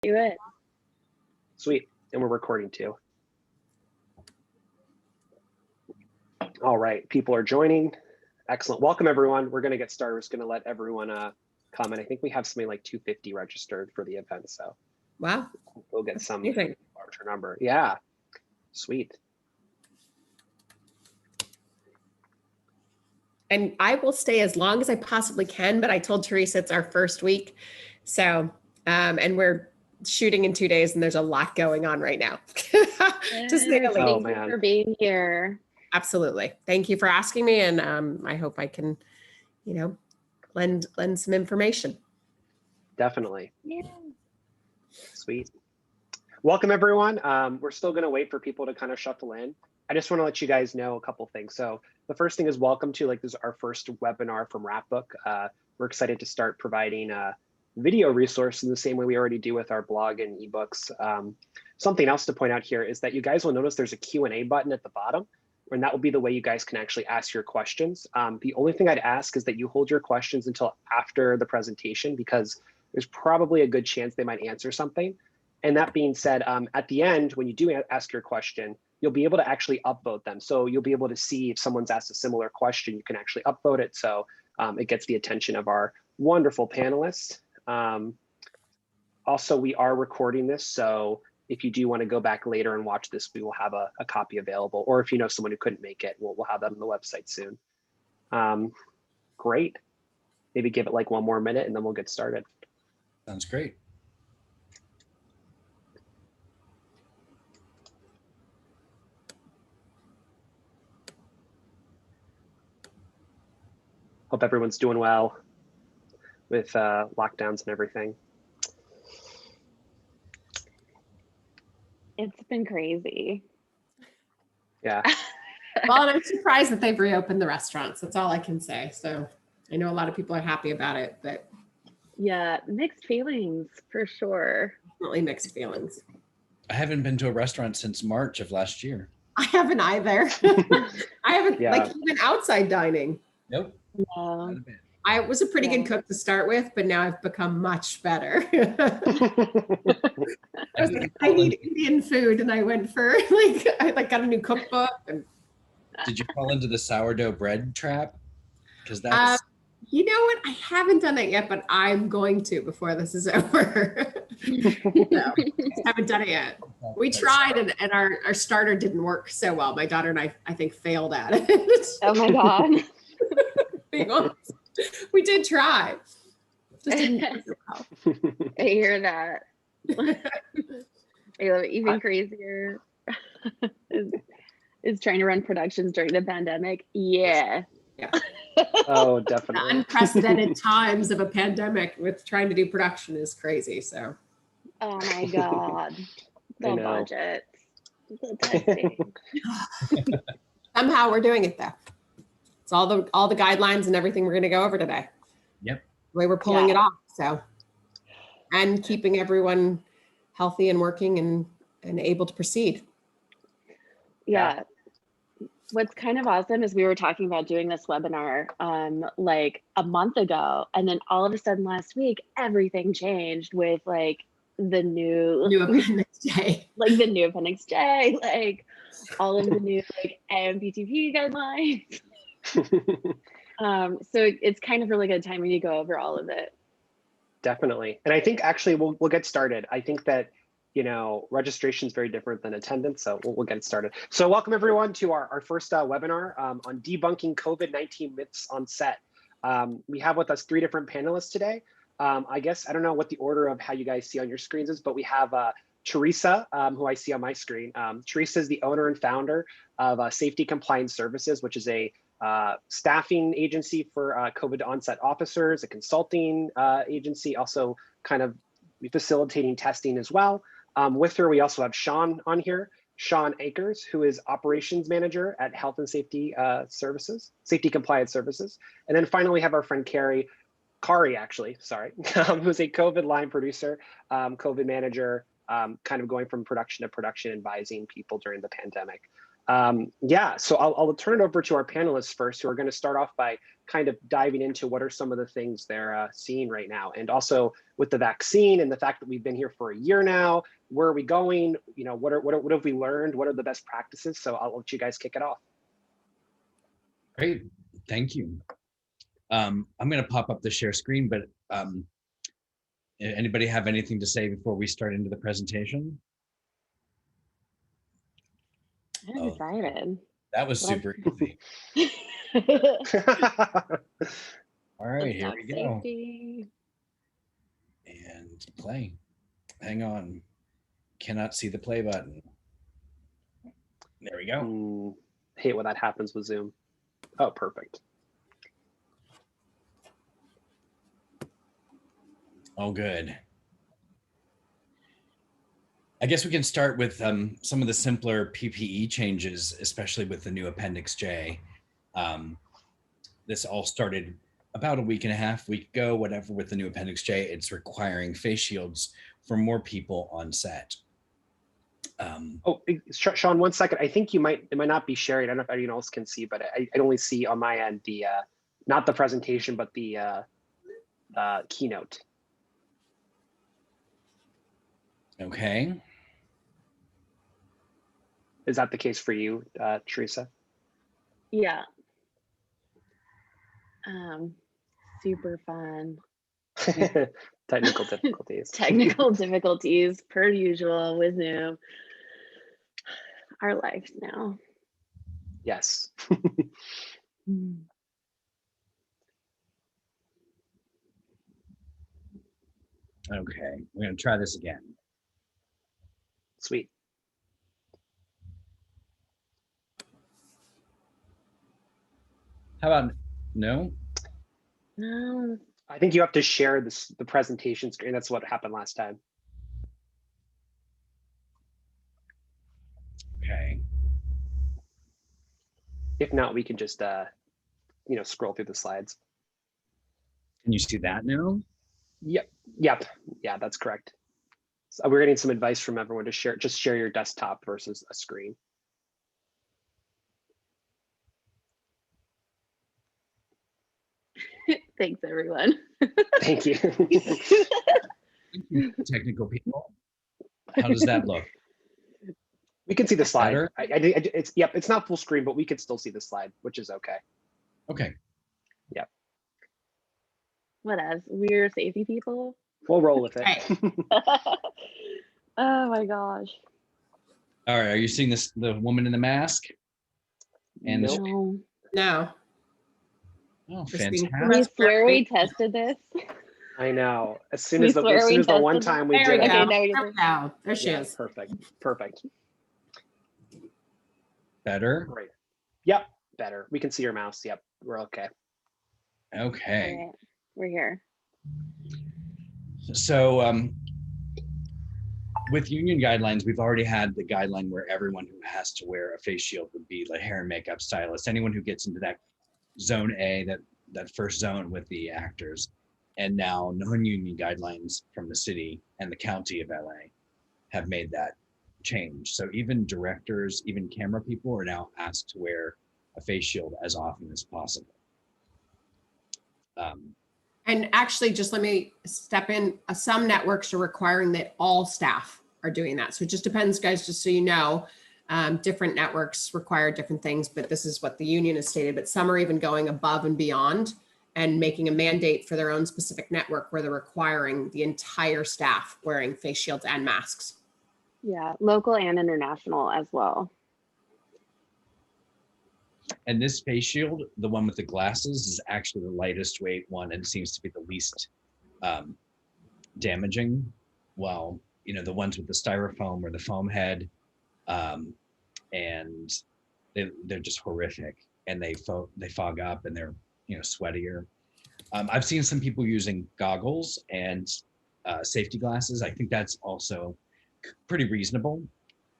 Do it. Sweet. And we're recording too. All right, people are joining. Excellent. Welcome, everyone. We're going to get started. We're just going to let everyone comment. I think we have something like 250 registered for the event. So wow, we'll get some larger number. Yeah, sweet. And I will stay as long as I possibly can, but I told Teresa it's our first week. So, and we're shooting in 2 days and there's a lot going on right now. Just Thank you man. for being here. Absolutely. Thank you for asking me. And I hope I can, lend some information. Definitely. Yeah. Sweet. Welcome, everyone. We're still going to wait for people to kind of shuffle in. I just want to let you guys know a couple things. So the first thing is welcome to this is our first webinar from Wrapbook. We're excited to start providing a video resource in the same way we already do with our blog and ebooks. Something else to point out here is that you guys will notice there's a Q&A button at the bottom, and that will be the way you guys can actually ask your questions. The only thing I'd ask is that you hold your questions until after the presentation, because there's probably a good chance they might answer something. And that being said, at the end, when you do ask your question, you'll be able to actually upvote them. So you'll be able to see if someone's asked a similar question, you can actually upvote it. So it gets the attention of our wonderful panelists. Also, we are recording this. So if you do want to go back later and watch this, we will have a copy available. Or if you know someone who couldn't make it, we'll have that on the website soon. Great. Maybe give it like one more minute and then we'll get started. Sounds great. Hope everyone's doing well with lockdowns and everything. It's been crazy. Yeah. Well, and I'm surprised that they've reopened the restaurants. That's all I can say. So I know a lot of people are happy about it, but yeah, mixed feelings for sure. Definitely mixed feelings. I haven't been to a restaurant since March of last year. I haven't either. I haven't even outside dining. Nope. Yeah. I was a pretty good cook to start with, but now I've become much better. I was like, I need Indian food, and I went for I got a new cookbook. And did you fall into the sourdough bread trap? Because that's you know what? I haven't done it yet, but I'm going to before this is over. No, haven't done it yet. We tried, and our starter didn't work so well. My daughter and I think, failed at it. Oh my God. Being honest, we did try. Just didn't do so well. I hear that. I love it. Even crazier is trying to run productions during the pandemic. Yeah. Oh, definitely. The unprecedented times of a pandemic with trying to do production is crazy. So. Oh my God. The budget. The testing. Somehow we're doing it though. It's all the guidelines and everything we're going to go over today. Yep. The way we're pulling it off. So, and keeping everyone healthy and working and able to proceed. Yeah. What's kind of awesome is we were talking about doing this webinar like a month ago, and then all of a sudden last week everything changed with the new Appendix J, the new Appendix J, all of the new AMPTP guidelines. So it's kind of really good timing to go over all of it. Definitely. And I think actually we'll get started. I think that registration is very different than attendance, so we'll get started. So welcome everyone to our first webinar on debunking COVID-19 myths on set. We have with us 3 different panelists today. I guess I don't know what the order of how you guys see on your screens is, but we have Teresa, who I see on my screen. Teresa is the owner and founder of Safety Compliance Services, which is a staffing agency for COVID onset officers, a consulting agency, also kind of facilitating testing as well. With her, we also have Sean on here, Sean Akers, who is operations manager at Health and Safety Services, Safety Compliance Services. And then finally, we have our friend Cari, who's a COVID line producer, COVID manager, kind of going from production to production, advising people during the pandemic. Yeah, so I'll turn it over to our panelists first, who are going to start off by kind of diving into what are some of the things they're seeing right now. And also with the vaccine and the fact that we've been here for a year now, where are we going? You know, what have we learned? What are the best practices? So I'll let you guys kick it off. Great, thank you. I'm going to pop up the share screen, but anybody have anything to say before we start into the presentation? I'm excited. That was super easy. All right, here we go. Safety. And play. Hang on. Cannot see the play button. There we go. Hate when that happens with Zoom. Oh, perfect. Oh, good. I guess we can start with some of the simpler PPE changes, especially with the new Appendix J. This all started about a week and a half, week ago, whatever, with the new Appendix J. It's requiring face shields for more people on set. Oh, Sean, 1 second. I think it might not be sharing. I don't know if anyone else can see, but I only see on my end the not the presentation, but the keynote. Okay. Is that the case for you, Teresa? Yeah. Super fun. Technical difficulties. Technical difficulties per usual with Zoom. Our lives now. Yes. Okay, we're going to try this again. Sweet. How about no? No. I think you have to share the presentation screen. That's what happened last time. Okay. If not, we can just scroll through the slides. Can you see that now? Yep. Yeah, that's correct. So we're getting some advice from everyone to share your desktop versus a screen. Thanks, everyone. Thank you. Technical people. How does that look? We can see the slide. Better? It's not full screen, but we can still see the slide, which is okay. Okay. Yep. What else? We're safety people. We'll roll with it. Oh my gosh. All right. Are you seeing this? The woman in the mask? And Nope. No. No. Oh, Christine, fantastic. We swear we tested this. I know. As soon We as the one time we There did we it. go. Okay, now we There we go. There she Yeah, is. perfect. Better? Great. Yep, better. We can see your mouse. Yep, we're okay. Okay. All right, we're here. So with union guidelines, we've already had the guideline where everyone who has to wear a face shield would be the hair and makeup stylist, anyone who gets into that zone A, that first zone with the actors. And now non-union guidelines from the city and the county of LA have made that change. So even directors, even camera people are now asked to wear a face shield as often as possible. And actually, just let me step in. Some networks are requiring that all staff are doing that. So it just depends, guys, just so you know. Different networks require different things, but this is what the union has stated. But some are even going above and beyond and making a mandate for their own specific network where they're requiring the entire staff wearing face shields and masks. Yeah, local and international as well. And this face shield, the one with the glasses, is actually the lightest weight one and seems to be the least damaging. While, the ones with the styrofoam or the foam head, and they're just horrific, and they fog up and they're sweatier. I've seen some people using goggles and safety glasses. I think that's also pretty reasonable,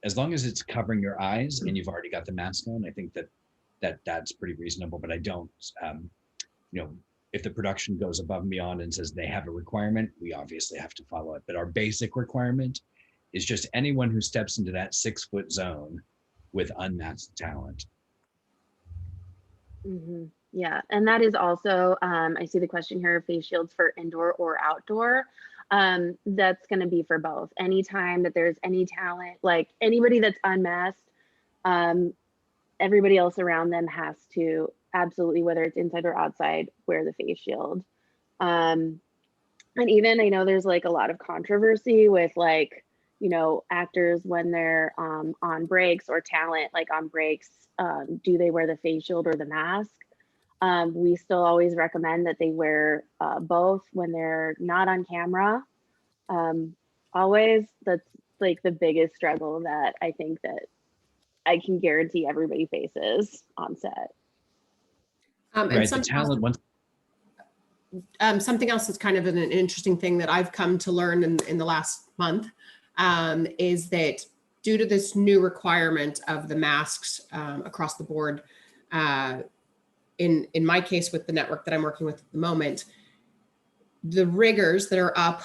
as long as it's covering your eyes and you've already got the mask on. I think that's pretty reasonable. But I don't, if the production goes above and beyond and says they have a requirement, we obviously have to follow it. But our basic requirement is just anyone who steps into that 6 foot zone with unmasked talent. Yeah, and that is also, I see the question here, face shields for indoor or outdoor. That's going to be for both. Anytime that there's any talent, like anybody that's unmasked, everybody else around them has to absolutely, whether it's inside or outside, wear the face shield. And even I know there's like a lot of controversy with like, you know, actors when they're on breaks, or talent like on breaks, do they wear the face shield or the mask? We still always recommend that they wear both when they're not on camera. Always, that's like the biggest struggle that I think that I can guarantee everybody faces on set. And Right, the talent once. Something else that's kind of an interesting thing that I've come to learn in the last month is that due to this new requirement of the masks across the board, in my case with the network that I'm working with at the moment, the riggers that are up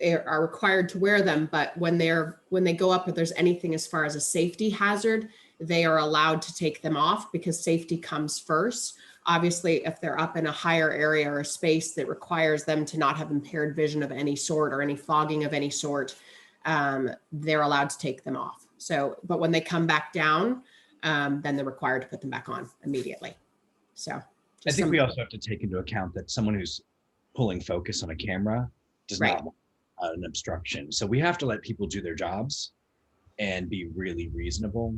are required to wear them, but when they go up, if there's anything as far as a safety hazard, they are allowed to take them off because safety comes first. Obviously, if they're up in a higher area or a space that requires them to not have impaired vision of any sort or any fogging of any sort, they're allowed to take them off. So, but when they come back down, then they're required to put them back on immediately. So I think we also have to take into account that someone who's pulling focus on a camera does not want an obstruction. So we have to let people do their jobs and be really reasonable.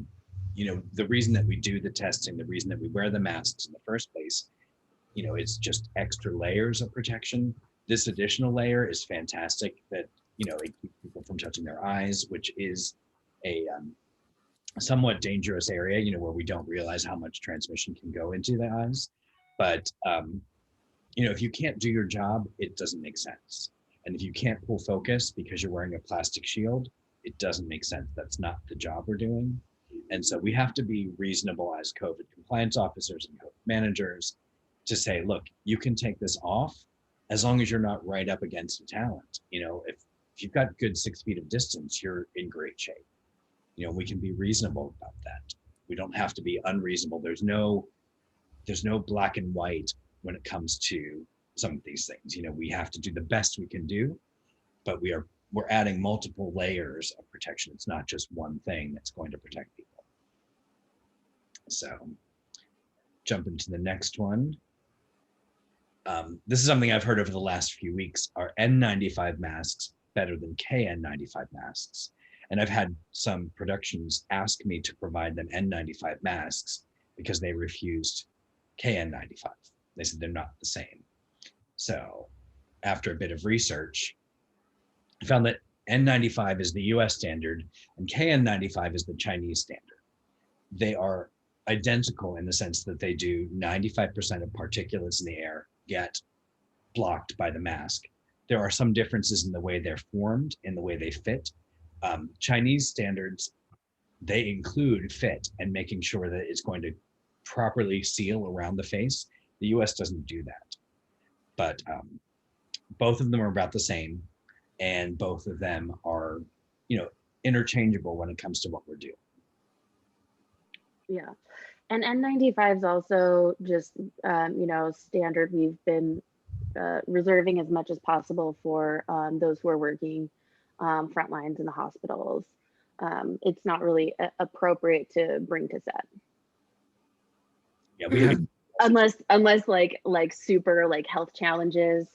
You know, the reason that we do the testing, the reason that we wear the masks in the first place, you know, it's just extra layers of protection. This additional layer is fantastic that, you know, it keeps people from touching their eyes, which is a somewhat dangerous area, you know, where we don't realize how much transmission can go into the eyes. But, you know, if you can't do your job, it doesn't make sense. And if you can't pull focus because you're wearing a plastic shield, it doesn't make sense. That's not the job we're doing. And so we have to be reasonable as COVID compliance officers and COVID managers to say, look, you can take this off as long as you're not right up against a talent. You know, if you've got good 6 feet of distance, you're in great shape. You know, we can be reasonable about that. We don't have to be unreasonable. There's no black and white when it comes to some of these things. You know, we have to do the best we can do, but we're adding multiple layers of protection. It's not just one thing that's going to protect people. So jump into the next one. This is something I've heard over the last few weeks. Are N95 masks better than KN95 masks? And I've had some productions ask me to provide them N95 masks because they refused KN95. They said they're not the same. So after a bit of research, I found that N95 is the US standard and KN95 is the Chinese standard. They are identical in the sense that they do 95% of particulates in the air get blocked by the mask. There are some differences in the way they're formed, in the way they fit. Chinese standards, they include fit and making sure that it's going to properly seal around the face. The US doesn't do that. But both of them are about the same, and both of them are, you know, interchangeable when it comes to what we're doing. Yeah, and N95 is also just, you know, standard. We've been reserving as much as possible for those who are working front lines in the hospitals. It's not really appropriate to bring to set. Yeah, we have unless like super like health challenges.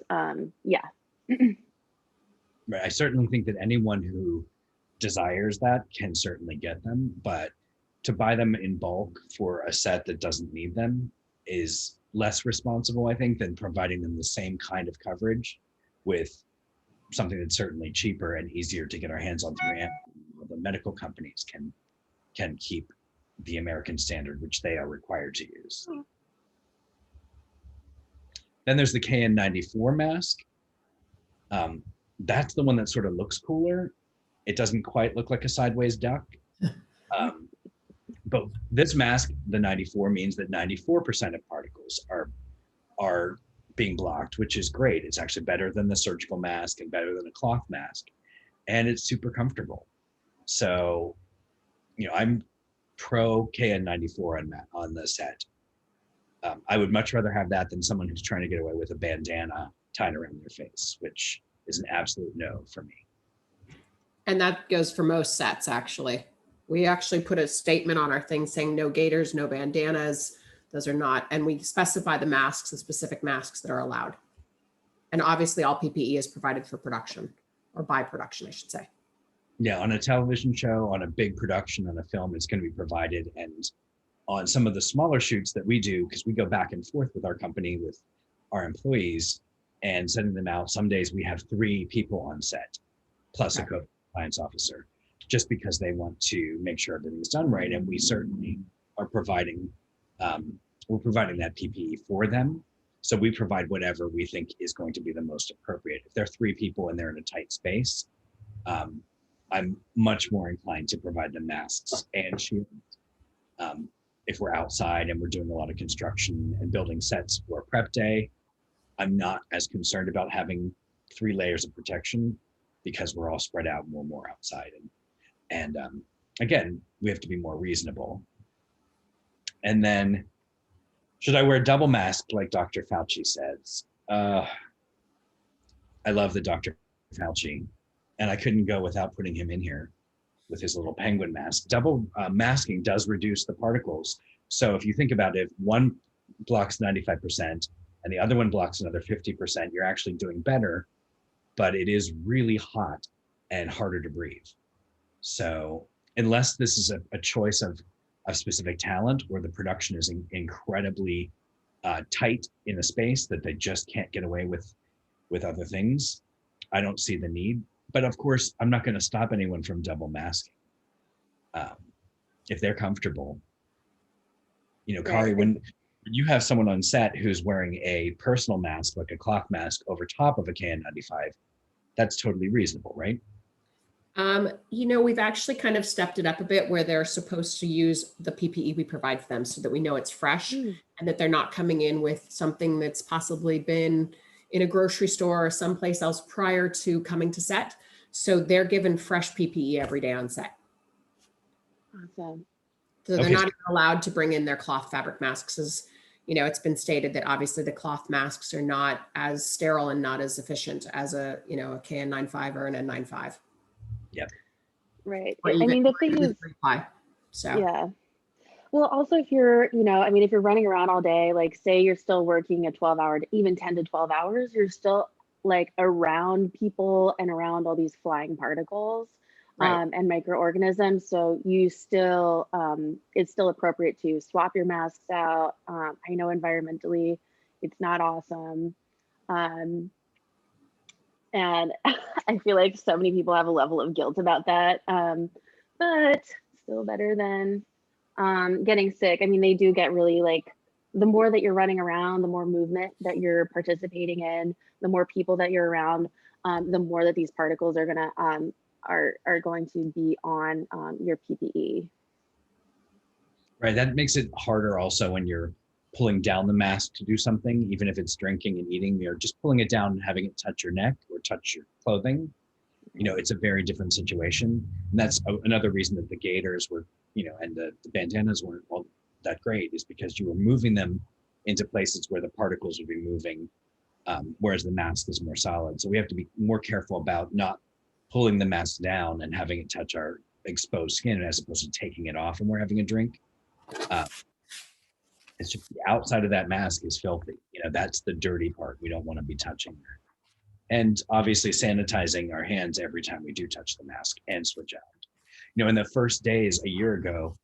Yeah. Right. I certainly think that anyone who desires that can certainly get them, but to buy them in bulk for a set that doesn't need them is less responsible, I think, than providing them the same kind of coverage with something that's certainly cheaper and easier to get our hands on through the medical companies can keep the American standard, which they are required to use. Then there's the KN94 mask. That's the one that sort of looks cooler. It doesn't quite look like a sideways duck. But this mask, the 94, means that 94% of particles are being blocked, which is great. It's actually better than the surgical mask and better than a cloth mask. And it's super comfortable. So, you know, pro KN94 on the set. I would much rather have that than someone who's trying to get away with a bandana tied around their face, which is an absolute no for me. And that goes for most sets, actually. We actually put a statement on our thing saying no gaiters, no bandanas. Those are not, and we specify the masks, the specific masks that are allowed. And obviously all PPE is provided for production, or by production, I should say. Yeah, on a television show, on a big production, on a film, it's going to be provided. And on some of the smaller shoots that we do, because we go back and forth with our company, with our employees, and sending them out, some days we have 3 people on set, plus a COVID compliance officer, just because they want to make sure everything's done right. And we certainly are providing, we're providing that PPE for them. So we provide whatever we think is going to be the most appropriate. If there are 3 people and they're in a tight space, I'm much more inclined to provide them masks and shields. If we're outside and we're doing a lot of construction and building sets for prep day, I'm not as concerned about having 3 layers of protection because we're all spread out and we're more outside. And again, we have to be more reasonable. And then, should I wear a double mask like Dr. Fauci says? I love the Dr. Fauci, and I couldn't go without putting him in here with his little penguin mask. Double masking does reduce the particles. So if you think about it, one blocks 95% and the other one blocks another 50%, you're actually doing better, but it is really hot and harder to breathe. So unless this is a choice of specific talent where the production is incredibly tight in a space that they just can't get away with other things, I don't see the need. But of course, I'm not going to stop anyone from double masking if they're comfortable. You know, Cari, when you have someone on set who's wearing a personal mask, like a cloth mask over top of a KN95, that's totally reasonable, right? You know, we've actually kind of stepped it up a bit where they're supposed to use the PPE we provide for them so that we know it's fresh and that they're not coming in with something that's possibly been in a grocery store or someplace else prior to coming to set. So they're given fresh PPE every day on set. Awesome. So they're not even allowed to bring in their cloth fabric masks. As you know, it's been stated that obviously the cloth masks are not as sterile and not as efficient as a KN95 or an N95. Yep. Right. I mean, the thing is, so yeah. Well, also if you're, if you're running around all day, like say you're still working a 12-hour, even 10 to 12 hours, you're still like around people and around all these flying particles. Right. And microorganisms. So you still, it's still appropriate to swap your masks out. I know environmentally it's not awesome. And I feel like so many people have a level of guilt about that. But still better than getting sick. I mean, they do get really like, the more that you're running around, the more movement that you're participating in, the more people that you're around, the more that these particles are gonna, are going to be on your PPE. Right, that makes it harder also when you're pulling down the mask to do something, even if it's drinking and eating, you're just pulling it down and having it touch your neck or touch your clothing. It's a very different situation. And that's another reason that the gaiters were, and the bandanas weren't all that great, is because you were moving them into places where the particles would be moving, whereas the mask is more solid. So we have to be more careful about not pulling the mask down and having it touch our exposed skin as opposed to taking it off when we're having a drink. It's just the outside of that mask is filthy. That's the dirty part. We don't want to be touching there. And obviously sanitizing our hands every time we do touch the mask and switch out. In the first days a year ago,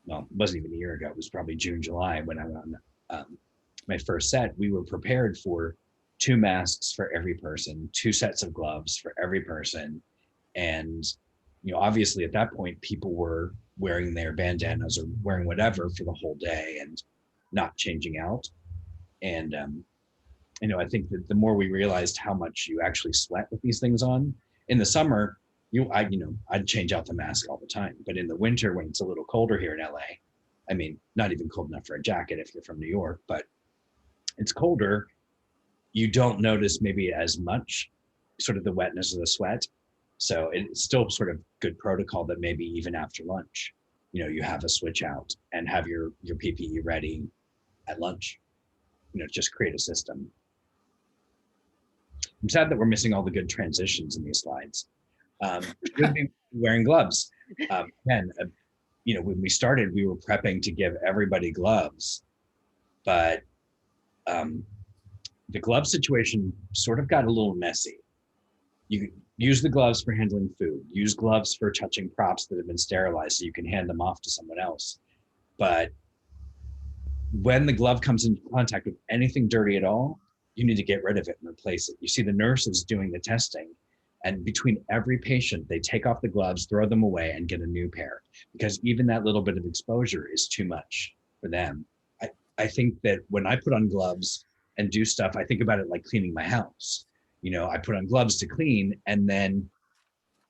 well, it wasn't even a year ago, it was probably June, July, when I went on my first set, we were prepared for 2 masks for every person, 2 sets of gloves for every person. And, obviously at that point, people were wearing their bandanas or wearing whatever for the whole day and not changing out. And, I think that the more we realized how much you actually sweat with these things on in the summer, I'd change out the mask all the time. But in the winter, when it's a little colder here in LA, I mean, not even cold enough for a jacket if you're from New York, but it's colder, you don't notice maybe as much sort of the wetness of the sweat. So it's still sort of good protocol that maybe even after lunch, you have a switch out and have your PPE ready at lunch. Just create a system. I'm sad that we're missing all the good transitions in these slides. Should be wearing gloves. Again, when we started, we were prepping to give everybody gloves, but the glove situation sort of got a little messy. You use the gloves for handling food, use gloves for touching props that have been sterilized so you can hand them off to someone else. But when the glove comes into contact with anything dirty at all, you need to get rid of it and replace it. You see the nurses doing the testing, and between every patient, they take off the gloves, throw them away, and get a new pair, because even that little bit of exposure is too much for them. I think that when I put on gloves and do stuff, I think about it like cleaning my house. I put on gloves to clean, and then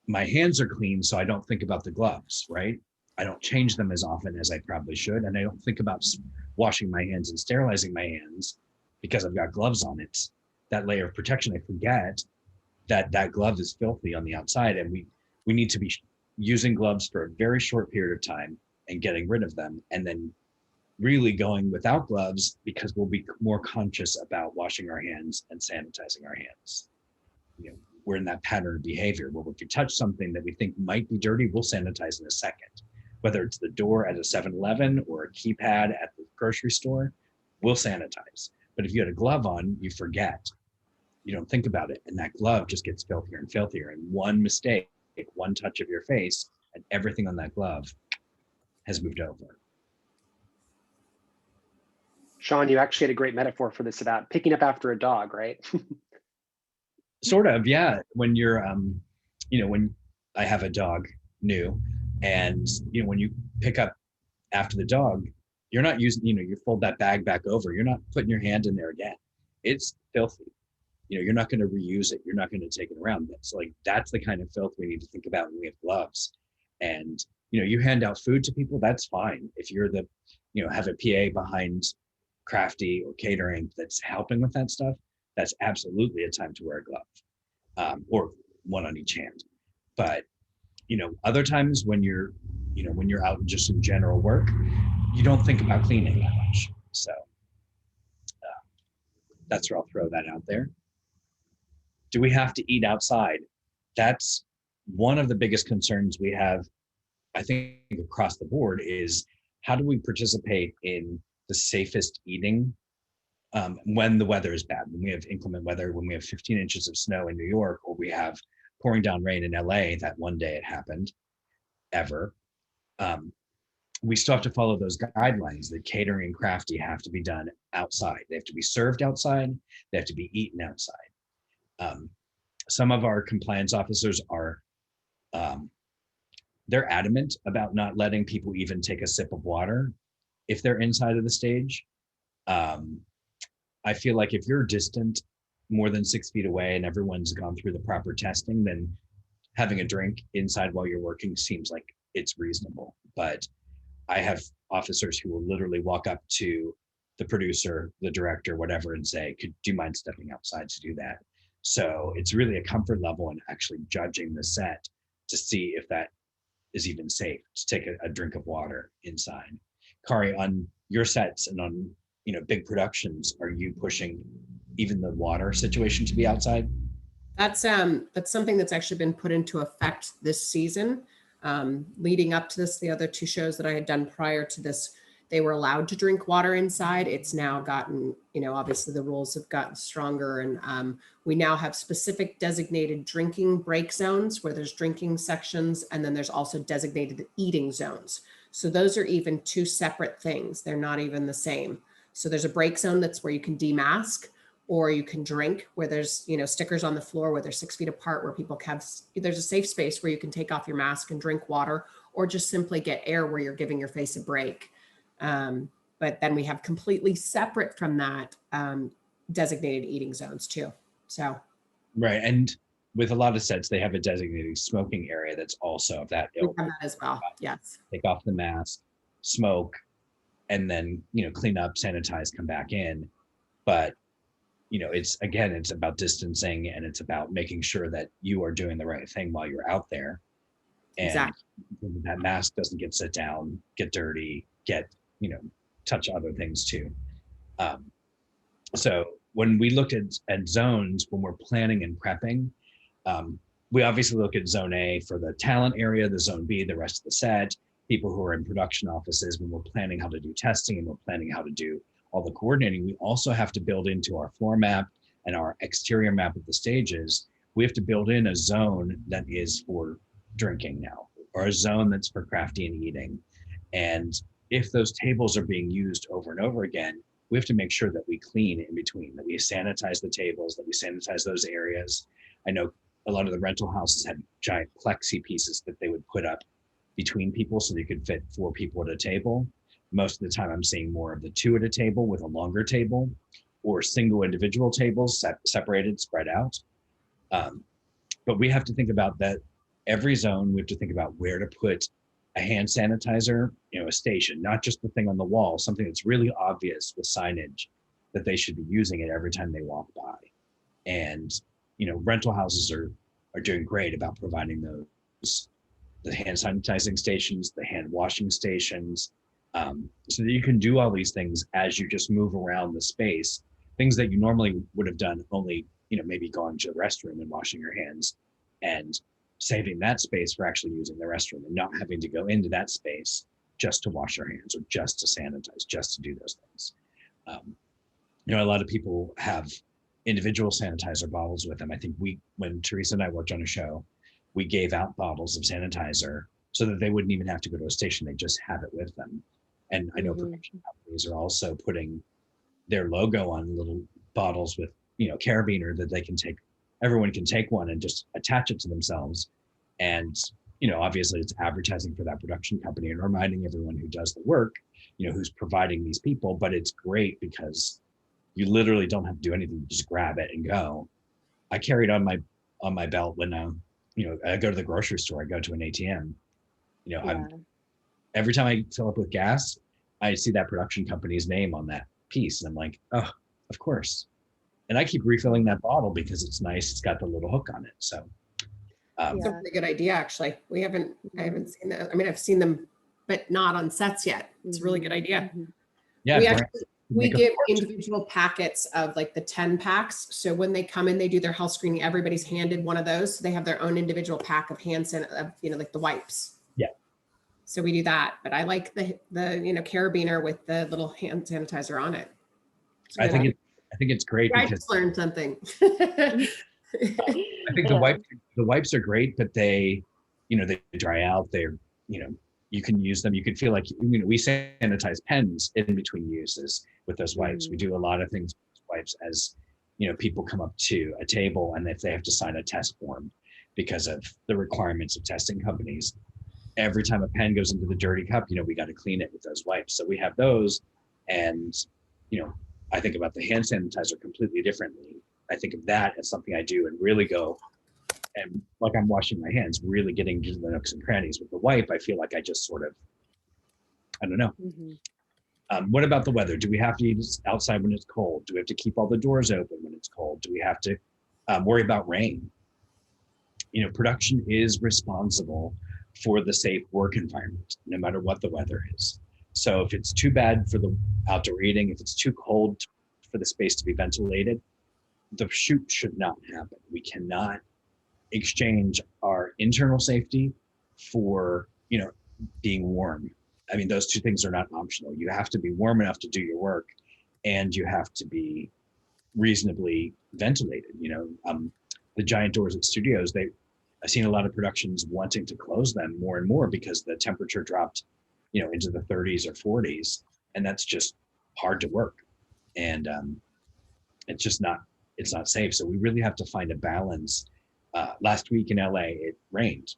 my hands are clean, so I don't think about the gloves, right? I don't change them as often as I probably should, and I don't think about washing my hands and sterilizing my hands because I've got gloves on it. That layer of protection, I forget that glove is filthy on the outside, and we need to be using gloves for a very short period of time and getting rid of them, and then really going without gloves because we'll be more conscious about washing our hands and sanitizing our hands. We're in that pattern of behavior where if we touch something that we think might be dirty, we'll sanitize in a second. Whether it's the door at a 7-Eleven or a keypad at the grocery store, we'll sanitize. But if you had a glove on, you forget. You don't think about it, and that glove just gets filthier and filthier. And one mistake, one touch of your face, and everything on that glove has moved over. Sean, you actually had a great metaphor for this about picking up after a dog, right? Sort of, yeah. When you're, when I have a dog new, and when you pick up after the dog, you're not using, you fold that bag back over. You're not putting your hand in there again. It's filthy. You're not going to reuse it. You're not going to take it around. That's the kind of filth we need to think about when we have gloves. And you hand out food to people, that's fine. If you're the, have a PA behind crafty or catering that's helping with that stuff, that's absolutely a time to wear a glove, or one on each hand. But other times when you're out just in general work, you don't think about cleaning that much. So that's where I'll throw that out there. Do we have to eat outside? That's one of the biggest concerns we have, I think, across the board, is how do we participate in the safest eating when the weather is bad, when we have inclement weather, when we have 15 inches of snow in New York, or we have pouring down rain in LA, that one day it happened, ever. We still have to follow those guidelines that catering and crafty have to be done outside. They have to be served outside. They have to be eaten outside. Some of our compliance officers are, they're adamant about not letting people even take a sip of water if they're inside of the stage. I feel like if you're distant more than 6 feet away and everyone's gone through the proper testing, then having a drink inside while you're working seems like it's reasonable. But I have officers who will literally walk up to the producer, the director, whatever, and say, do you mind stepping outside to do that? So it's really a comfort level in actually judging the set to see if that is even safe to take a drink of water inside. Cari, on your sets and on big productions, are you pushing even the water situation to be outside? That's something that's actually been put into effect this season. Leading up to this, the other two shows that I had done prior to this, they were allowed to drink water inside. It's now gotten, obviously the rules have gotten stronger, and we now have specific designated drinking break zones where there's drinking sections, and then there's also designated eating zones. So those are even two separate things. They're not even the same. So there's a break zone that's where you can demask, or you can drink, where there's, stickers on the floor where they're 6 feet apart, where people have, there's a safe space where you can take off your mask and drink water, or just simply get air where you're giving your face a break. But then we have completely separate from that designated eating zones too. So. Right. And with a lot of sets, they have a designated smoking area that's also of that ilk. We have that as well. Yes. Take off the mask, smoke, and then, clean up, sanitize, come back in. But, it's about distancing, and it's about making sure that you are doing the right thing while you're out there. And exactly. so that mask doesn't get set down, get dirty, get, touch other things too. So when we looked at zones, when we're planning and prepping, we obviously look at zone A for the talent area, the zone B, the rest of the set, people who are in production offices. When we're planning how to do testing and we're planning how to do all the coordinating, we also have to build into our floor map and our exterior map of the stages. We have to build in a zone that is for drinking now, or a zone that's for crafty and eating. And if those tables are being used over and over again, we have to make sure that we clean in between, that we sanitize the tables, that we sanitize those areas. I know a lot of the rental houses had giant plexi pieces that they would put up between people so they could fit 4 people at a table. Most of the time I'm seeing more of the 2 at a table with a longer table, or single individual tables separated, spread out. But we have to think about that every zone. We have to think about where to put a hand sanitizer, a station, not just the thing on the wall, something that's really obvious with signage that they should be using it every time they walk by. And, rental houses are doing great about providing those, the hand sanitizing stations, the hand washing stations, so that you can do all these things as you just move around the space, things that you normally would have done only, maybe going to the restroom and washing your hands, and saving that space for actually using the restroom and not having to go into that space just to wash your hands or just to sanitize, just to do those things. A lot of people have individual sanitizer bottles with them. I think when Teresa and I worked on a show, we gave out bottles of sanitizer so that they wouldn't even have to go to a station. They just have it with them. And I know production companies are also putting their logo on little bottles with, carabiner that they can take. Everyone can take one and just attach it to themselves. And, obviously it's advertising for that production company and reminding everyone who does the work, who's providing these people. But it's great because you literally don't have to do anything. You just grab it and go. I carry it on my belt when I go to the grocery store, I go to an ATM. Every time I fill up with gas, I see that production company's name on that piece. And I'm like, oh, of course. And I keep refilling that bottle because it's nice. It's got the little hook on it. So it's a really good idea, actually. I haven't seen that. I mean, I've seen them, but not on sets yet. It's a really good idea. Yeah. We give individual packets of like the 10 packs. So when they come in, they do their health screening, everybody's handed one of those. So they have their own individual pack of hand sanitizer, like the wipes. Yeah. So we do that, but I like the carabiner with the little hand sanitizer on it. I think it's great. I just learned something. I think the wipes are great, but they dry out. They're, you can use them. You can feel like, we sanitize pens in between uses with those wipes. We do a lot of things with wipes as, people come up to a table and if they have to sign a test form because of the requirements of testing companies, every time a pen goes into the dirty cup, we got to clean it with those wipes. So we have those. And, I think about the hand sanitizer completely differently. I think of that as something I do and really go, and like I'm washing my hands, really getting into the nooks and crannies. With the wipe, I feel like I just sort of, I don't know. What about the weather? Do we have to eat outside when it's cold? Do we have to keep all the doors open when it's cold? Do we have to worry about rain? Production is responsible for the safe work environment, no matter what the weather is. So if it's too bad for the outdoor eating, if it's too cold for the space to be ventilated, the shoot should not happen. We cannot exchange our internal safety for, being warm. I mean, those two things are not optional. You have to be warm enough to do your work and you have to be reasonably ventilated. The giant doors at studios, I've seen a lot of productions wanting to close them more and more because the temperature dropped, into the 30s or 40s, and that's just hard to work. And it's not safe. So we really have to find a balance. Last week in LA, it rained.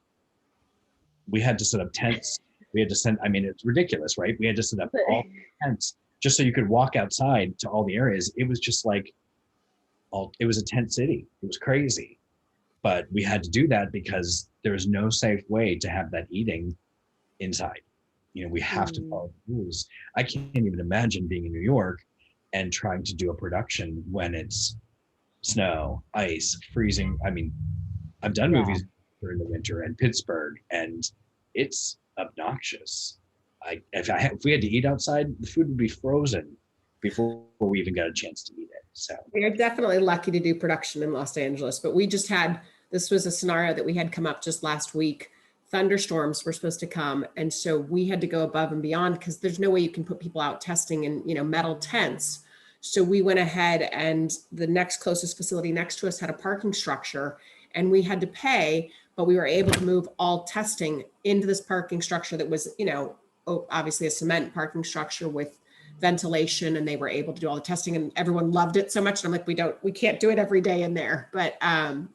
We had to set up tents. We had to it's ridiculous, right? We had to set up all tents just so you could walk outside to all the areas. It was just like, it was a tent city. It was crazy. But we had to do that because there is no safe way to have that eating inside. We have to follow the rules. I can't even imagine being in New York and trying to do a production when it's snow, ice, freezing. I mean, I've done movies during the winter in Pittsburgh, and it's obnoxious. If we had to eat outside, the food would be frozen before we even got a chance to eat it. So we are definitely lucky to do production in Los Angeles, but we just had, this was a scenario that we had come up just last week. Thunderstorms were supposed to come. And so we had to go above and beyond because there's no way you can put people out testing in, metal tents. So we went ahead, and the next closest facility next to us had a parking structure, and we had to pay, but we were able to move all testing into this parking structure that was, obviously a cement parking structure with ventilation, and they were able to do all the testing, and everyone loved it so much. And I'm like, we can't do it every day in there, but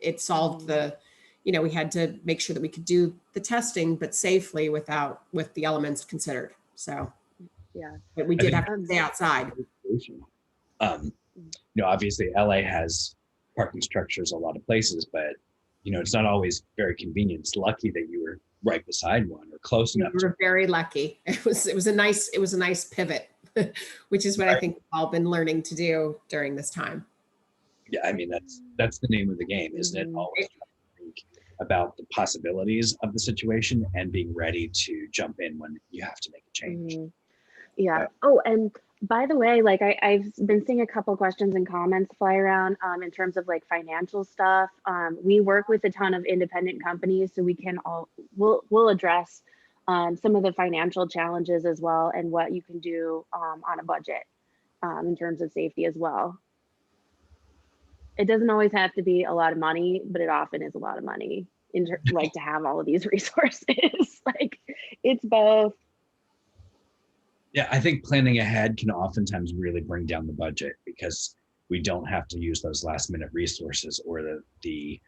it solved the, we had to make sure that we could do the testing, but safely with the elements considered. So yeah, but we did have to stay outside. Obviously LA has parking structures a lot of places, but it's not always very convenient. It's lucky that you were right beside one or close enough. We were very lucky. It was a nice pivot, which is what I think we've all been learning to do during this time. Yeah, I mean that's the name of the game, isn't it? Always trying to think about the possibilities of the situation and being ready to jump in when you have to make a change. Yeah. Oh, and by the way, like I've been seeing a couple questions and comments fly around in terms of like financial stuff. We work with a ton of independent companies, so we'll address some of the financial challenges as well, and what you can do on a budget in terms of safety as well. It doesn't always have to be a lot of money, but it often is a lot of money like to have all of these resources. Like it's both. Yeah, I think planning ahead can oftentimes really bring down the budget because we don't have to use those last minute resources or the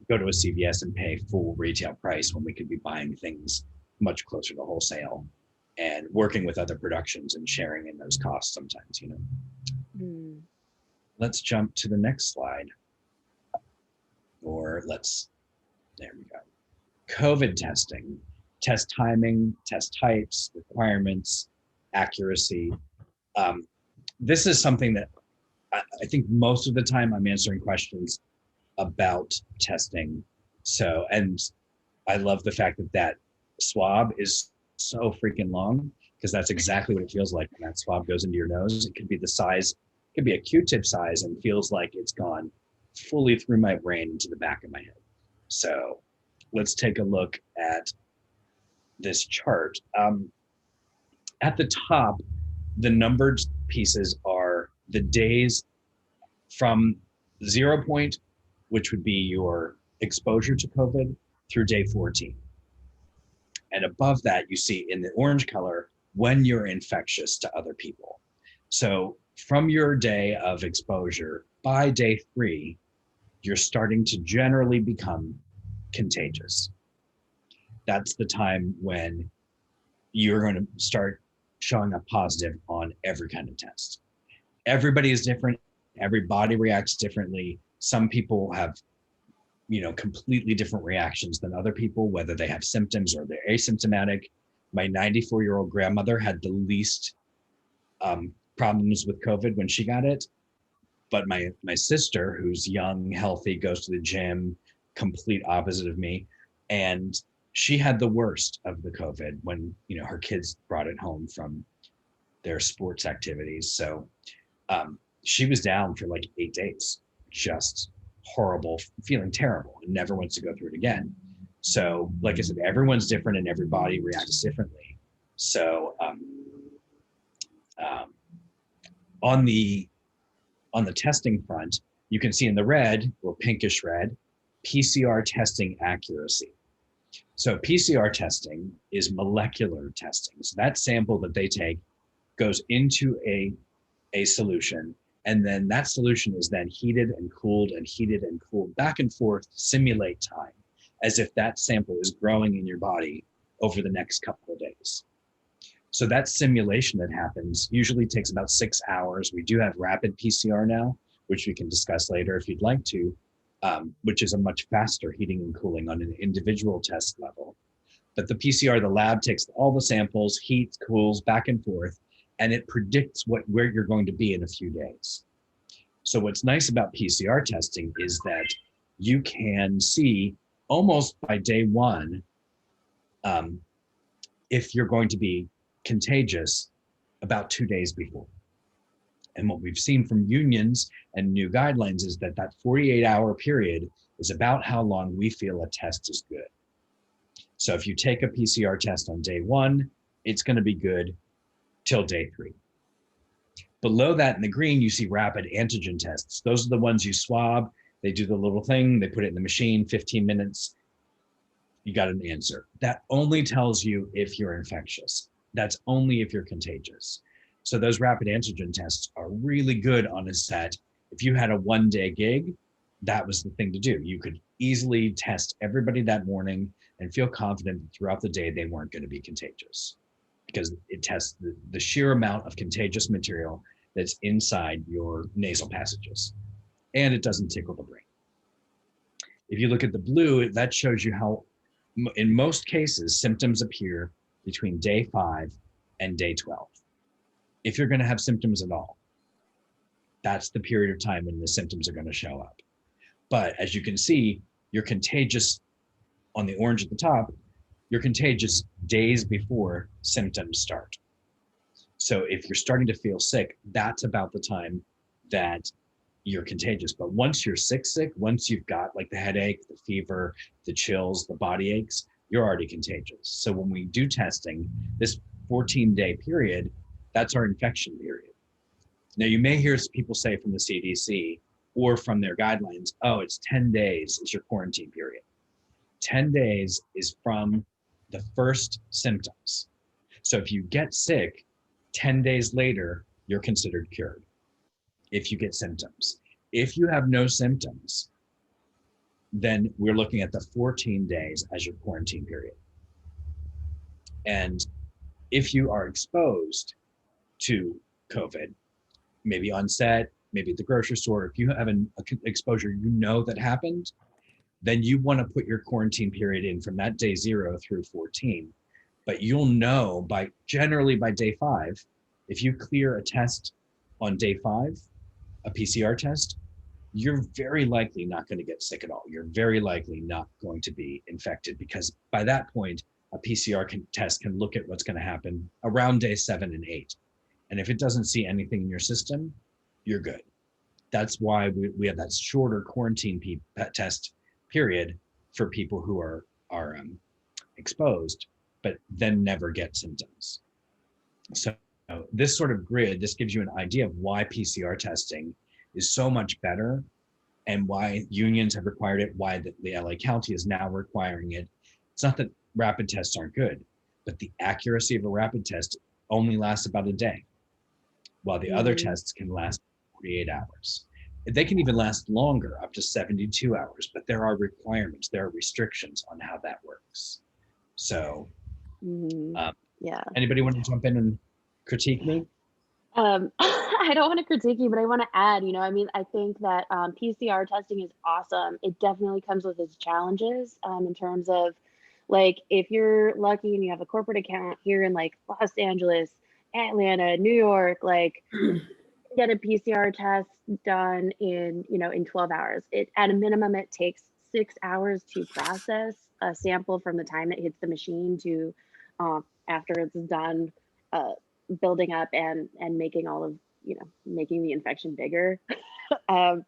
go to a CVS and pay full retail price when we could be buying things much closer to wholesale and working with other productions and sharing in those costs sometimes, Let's jump to the next slide. There we go. COVID testing. Test timing, test types, requirements, accuracy. This is something that I think most of the time I'm answering questions about testing. So, and I love the fact that swab is so freaking long because that's exactly what it feels like when that swab goes into your nose. It could be the size, it could be a Q-tip size and feels like it's gone fully through my brain into the back of my head. So let's take a look at this chart. At the top, the numbered pieces are the days from 0 point, which would be your exposure to COVID, through day 14. And above that, you see in the orange color, when you're infectious to other people. So from your day of exposure, by day 3, you're starting to generally become contagious. That's the time when you're going to start showing up positive on every kind of test. Everybody is different. Every body reacts differently. Some people have, completely different reactions than other people, whether they have symptoms or they're asymptomatic. My 94-year-old grandmother had the least problems with COVID when she got it. But my sister, who's young, healthy, goes to the gym, complete opposite of me, and she had the worst of the COVID when, her kids brought it home from their sports activities. So she was down for like 8 days, just horrible, feeling terrible, and never wants to go through it again. So like I said, everyone's different and everybody reacts differently. So on the testing front, you can see in the red, or pinkish red, PCR testing accuracy. So PCR testing is molecular testing. So that sample that they take goes into a solution, and then that solution is then heated and cooled back and forth to simulate time, as if that sample is growing in your body over the next couple of days. So that simulation that happens usually takes about 6 hours. We do have rapid PCR now, which we can discuss later if you'd like to, which is a much faster heating and cooling on an individual test level. But the PCR, the lab takes all the samples, heats, cools back and forth, and it predicts where you're going to be in a few days. So what's nice about PCR testing is that you can see almost by day 1 if you're going to be contagious about 2 days before. And what we've seen from unions and new guidelines is that that 48-hour period is about how long we feel a test is good. So if you take a PCR test on day 1, it's going to be good till day 3. Below that in the green, you see rapid antigen tests. Those are the ones you swab. They do the little thing, they put it in the machine, 15 minutes, you got an answer. That only tells you if you're infectious. That's only if you're contagious. So those rapid antigen tests are really good on a set. If you had a 1-day gig, that was the thing to do. You could easily test everybody that morning and feel confident that throughout the day they weren't going to be contagious, because it tests the sheer amount of contagious material that's inside your nasal passages, and it doesn't tickle the brain. If you look at the blue, that shows you how, in most cases, symptoms appear between day 5 and day 12. If you're going to have symptoms at all, that's the period of time when the symptoms are going to show up. But as you can see, you're contagious on the orange at the top, you're contagious days before symptoms start. So if you're starting to feel sick, that's about the time that you're contagious. But once you're sick, once you've got like the headache, the fever, the chills, the body aches, you're already contagious. So when we do testing, this 14-day period, that's our infection period. Now you may hear people say from the CDC or from their guidelines, oh, it's 10 days is your quarantine period. 10 days is from the first symptoms. So if you get sick, 10 days later, you're considered cured if you get symptoms. If you have no symptoms, then we're looking at the 14 days as your quarantine period. And if you are exposed to COVID, maybe on set, maybe at the grocery store, if you have an exposure you know that happened, then you want to put your quarantine period in from that day 0 through 14. But you'll know generally by day 5, if you clear a test on day 5, a PCR test, you're very likely not going to get sick at all. You're very likely not going to be infected, because by that point, a PCR test can look at what's going to happen around day 7 and 8. And if it doesn't see anything in your system, you're good. That's why we have that shorter quarantine test period for people who are exposed, but then never get symptoms. So this sort of grid, this gives you an idea of why PCR testing is so much better and why unions have required it, why the LA County is now requiring it. It's not that rapid tests aren't good, but the accuracy of a rapid test only lasts about a day, while the other tests can last 48 hours. They can even last longer, up to 72 hours, but there are requirements, there are restrictions on how that works. So, yeah. Anybody want to jump in and critique me? I don't want to critique you, but I want to add, I mean, I think that PCR testing is awesome. It definitely comes with its challenges in terms of, like, if you're lucky and you have a corporate account here in like Los Angeles, Atlanta, New York, like, get a PCR test done in 12 hours. At a minimum, it takes 6 hours to process a sample from the time it hits the machine to after it's done building up and making all of making the infection bigger. That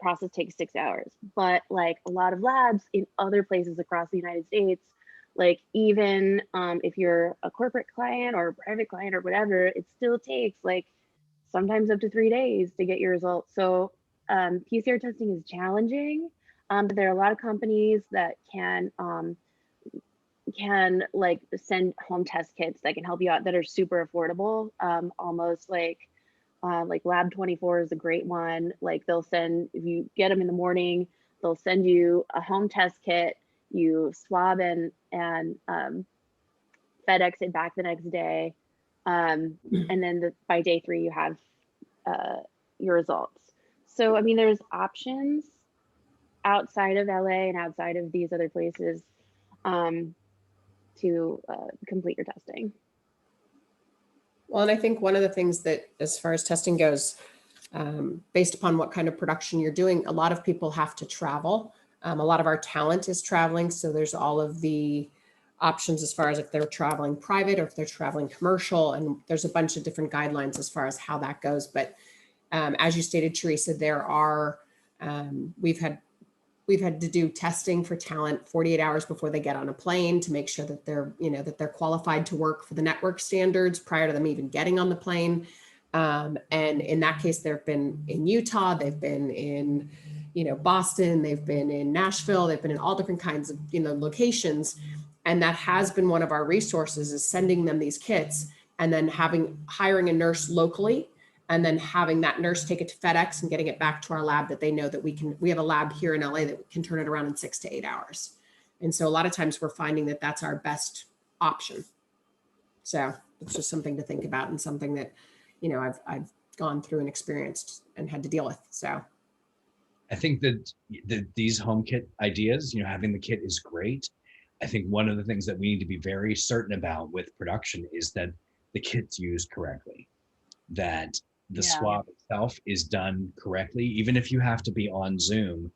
process takes 6 hours. But like a lot of labs in other places across the United States, like even if you're a corporate client or a private client or whatever, it still takes like sometimes up to 3 days to get your results. So PCR testing is challenging, but there are a lot of companies that can like send home test kits that can help you out that are super affordable, almost like Lab 24 is a great one. Like they'll send, if you get them in the morning, they'll send you a home test kit. You swab and FedEx it back the next day, and then by day 3 you have your results. So I mean, there's options outside of LA and outside of these other places to complete your testing. Well, and I think one of the things that, as far as testing goes, based upon what kind of production you're doing, a lot of people have to travel A lot of our talent is traveling, so there's all of the options as far as if they're traveling private or if they're traveling commercial, and there's a bunch of different guidelines as far as how that goes. But as you stated, Teresa, there are we've had to do testing for talent 48 hours before they get on a plane to make sure that they're, that they're qualified to work for the network standards prior to them even getting on the plane. And in that case, they've been in Utah, they've been in, Boston, they've been in Nashville, they've been in all different kinds of, locations. And that has been one of our resources, is sending them these kits and then hiring a nurse locally, and then having that nurse take it to FedEx and getting it back to our lab that they know that we have a lab here in LA that can turn it around in 6 to 8 hours. And so a lot of times we're finding that that's our best option. So it's just something to think about, and something that, I've gone through and experienced and had to deal with. So I think that these home kit ideas, having the kit is great. I think one of the things that we need to be very certain about with production is that the kit's used correctly, that the swab itself is done correctly, even if you have to be on Zoom,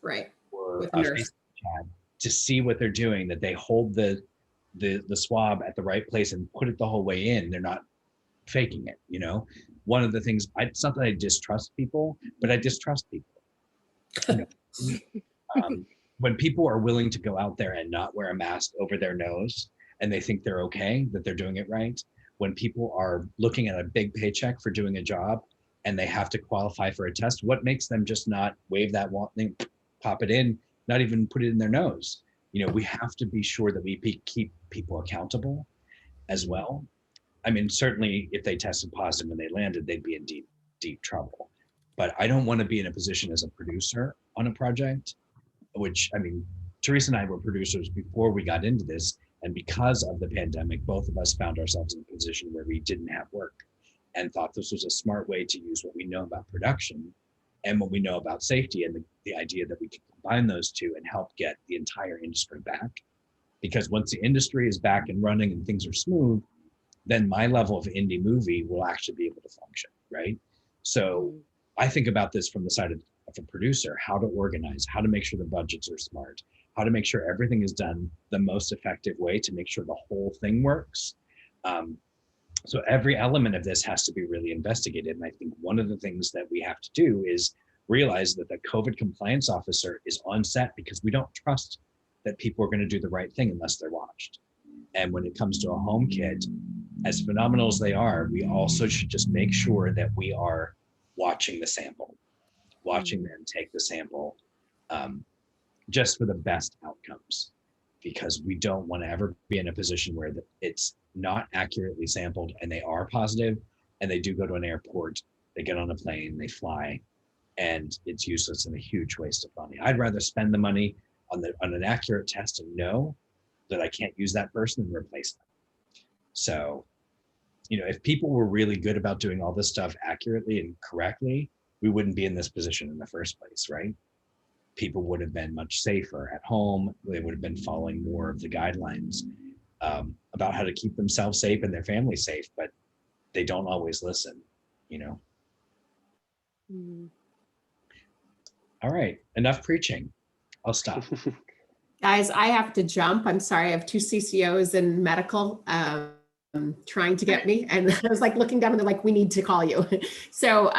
right, or with a a nurse chat to see what they're doing, that they hold the swab at the right place and put it the whole way in. They're not faking it. One of the things, it's not that I distrust people, but I distrust people. When people are willing to go out there and not wear a mask over their nose, and they think they're okay, that they're doing it right. When people are looking at a big paycheck for doing a job and they have to qualify for a test, what makes them just not wave that thing, pop it in, not even put it in their nose? We have to be sure that we keep people accountable as well. I mean, certainly if they tested positive when they landed, they'd be in deep, deep trouble. But I don't want to be in a position as a producer on a project, which, I mean, Teresa and I were producers before we got into this. And because of the pandemic, both of us found ourselves in a position where we didn't have work, and thought this was a smart way to use what we know about production and what we know about safety, and the idea that we can combine those two and help get the entire industry back. Because once the industry is back and running and things are smooth, then my level of indie movie will actually be able to function, right? So I think about this from the side of a producer, how to organize, how to make sure the budgets are smart, how to make sure everything is done the most effective way to make sure the whole thing works. So every element of this has to be really investigated. And I think one of the things that we have to do is realize that the COVID compliance officer is on set, because we don't trust that people are going to do the right thing unless they're watched. And when it comes to a home kit, as phenomenal as they are, we also should just make sure that we are watching the sample, watching them take the sample, just for the best outcomes, because we don't want to ever be in a position where it's not accurately sampled and they are positive, and they do go to an airport, they get on a plane, they fly, and it's useless and a huge waste of money. I'd rather spend the money on an accurate test and know that I can't use that person and replace them. So, if people were really good about doing all this stuff accurately and correctly, we wouldn't be in this position in the first place, right? People would have been much safer at home. They would have been following more of the guidelines about how to keep themselves safe and their family safe, but they don't always listen, All right, enough preaching. I'll stop. Guys, I have to jump. I'm sorry. I have 2 CCOs in medical trying to get me. And I was like looking down and they're like, we need to call you. So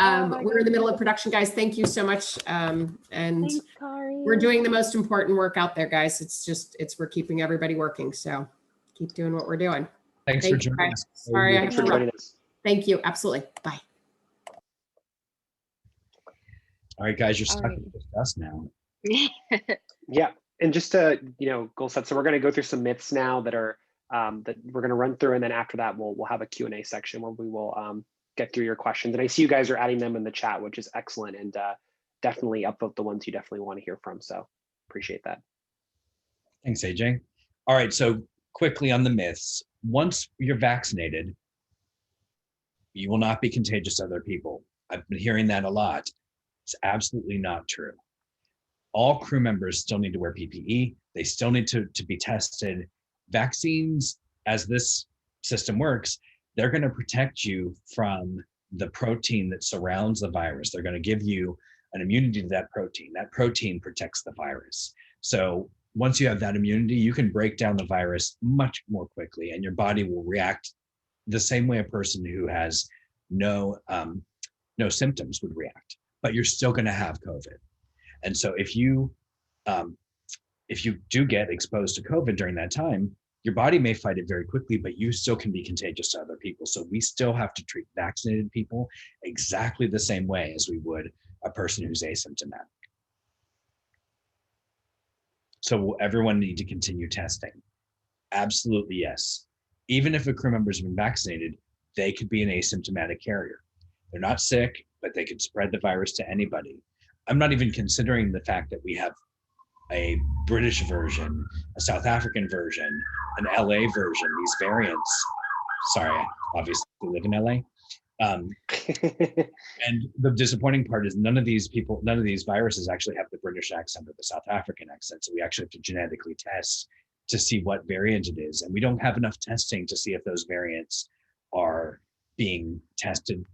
we're in the middle of production, guys. Thank you so much. And Thanks, Cari. we're doing the most important work out there, guys. We're keeping everybody working. So keep doing what we're doing. Thanks for joining us. Sorry, Thanks for joining us. Thank you. Absolutely. Bye. All right, guys, you're stuck with just us now. Yeah, and just to goal set. So we're going to go through some myths now that are that we're going to run through, and then after that we'll have a Q&A section where we will get through your questions. And I see you guys are adding them in the chat, which is excellent, and definitely upvote the ones you definitely want to hear from. So appreciate that. Thanks, AJ. All right, so quickly on the myths. Once you're vaccinated, you will not be contagious to other people. I've been hearing that a lot. It's absolutely not true. All crew members still need to wear PPE. They still need to be tested. Vaccines, as this system works, they're going to protect you from the protein that surrounds the virus. They're going to give you an immunity to that protein. That protein protects the virus. So once you have that immunity, you can break down the virus much more quickly, and your body will react the same way a person who has no symptoms would react, but you're still going to have COVID. And so if you do get exposed to COVID during that time, your body may fight it very quickly, but you still can be contagious to other people. So we still have to treat vaccinated people exactly the same way as we would a person who's asymptomatic. So will everyone need to continue testing? Absolutely, yes. Even if a crew member's been vaccinated, they could be an asymptomatic carrier. They're not sick, but they could spread the virus to anybody. I'm not even considering the fact that we have a British version, a South African version, an LA version, these variants. Sorry, I obviously live in LA. And the disappointing part is none of these viruses actually have the British accent or the South African accent. So we actually have to genetically test to see what variant it is. And we don't have enough testing to see if those variants are being tested,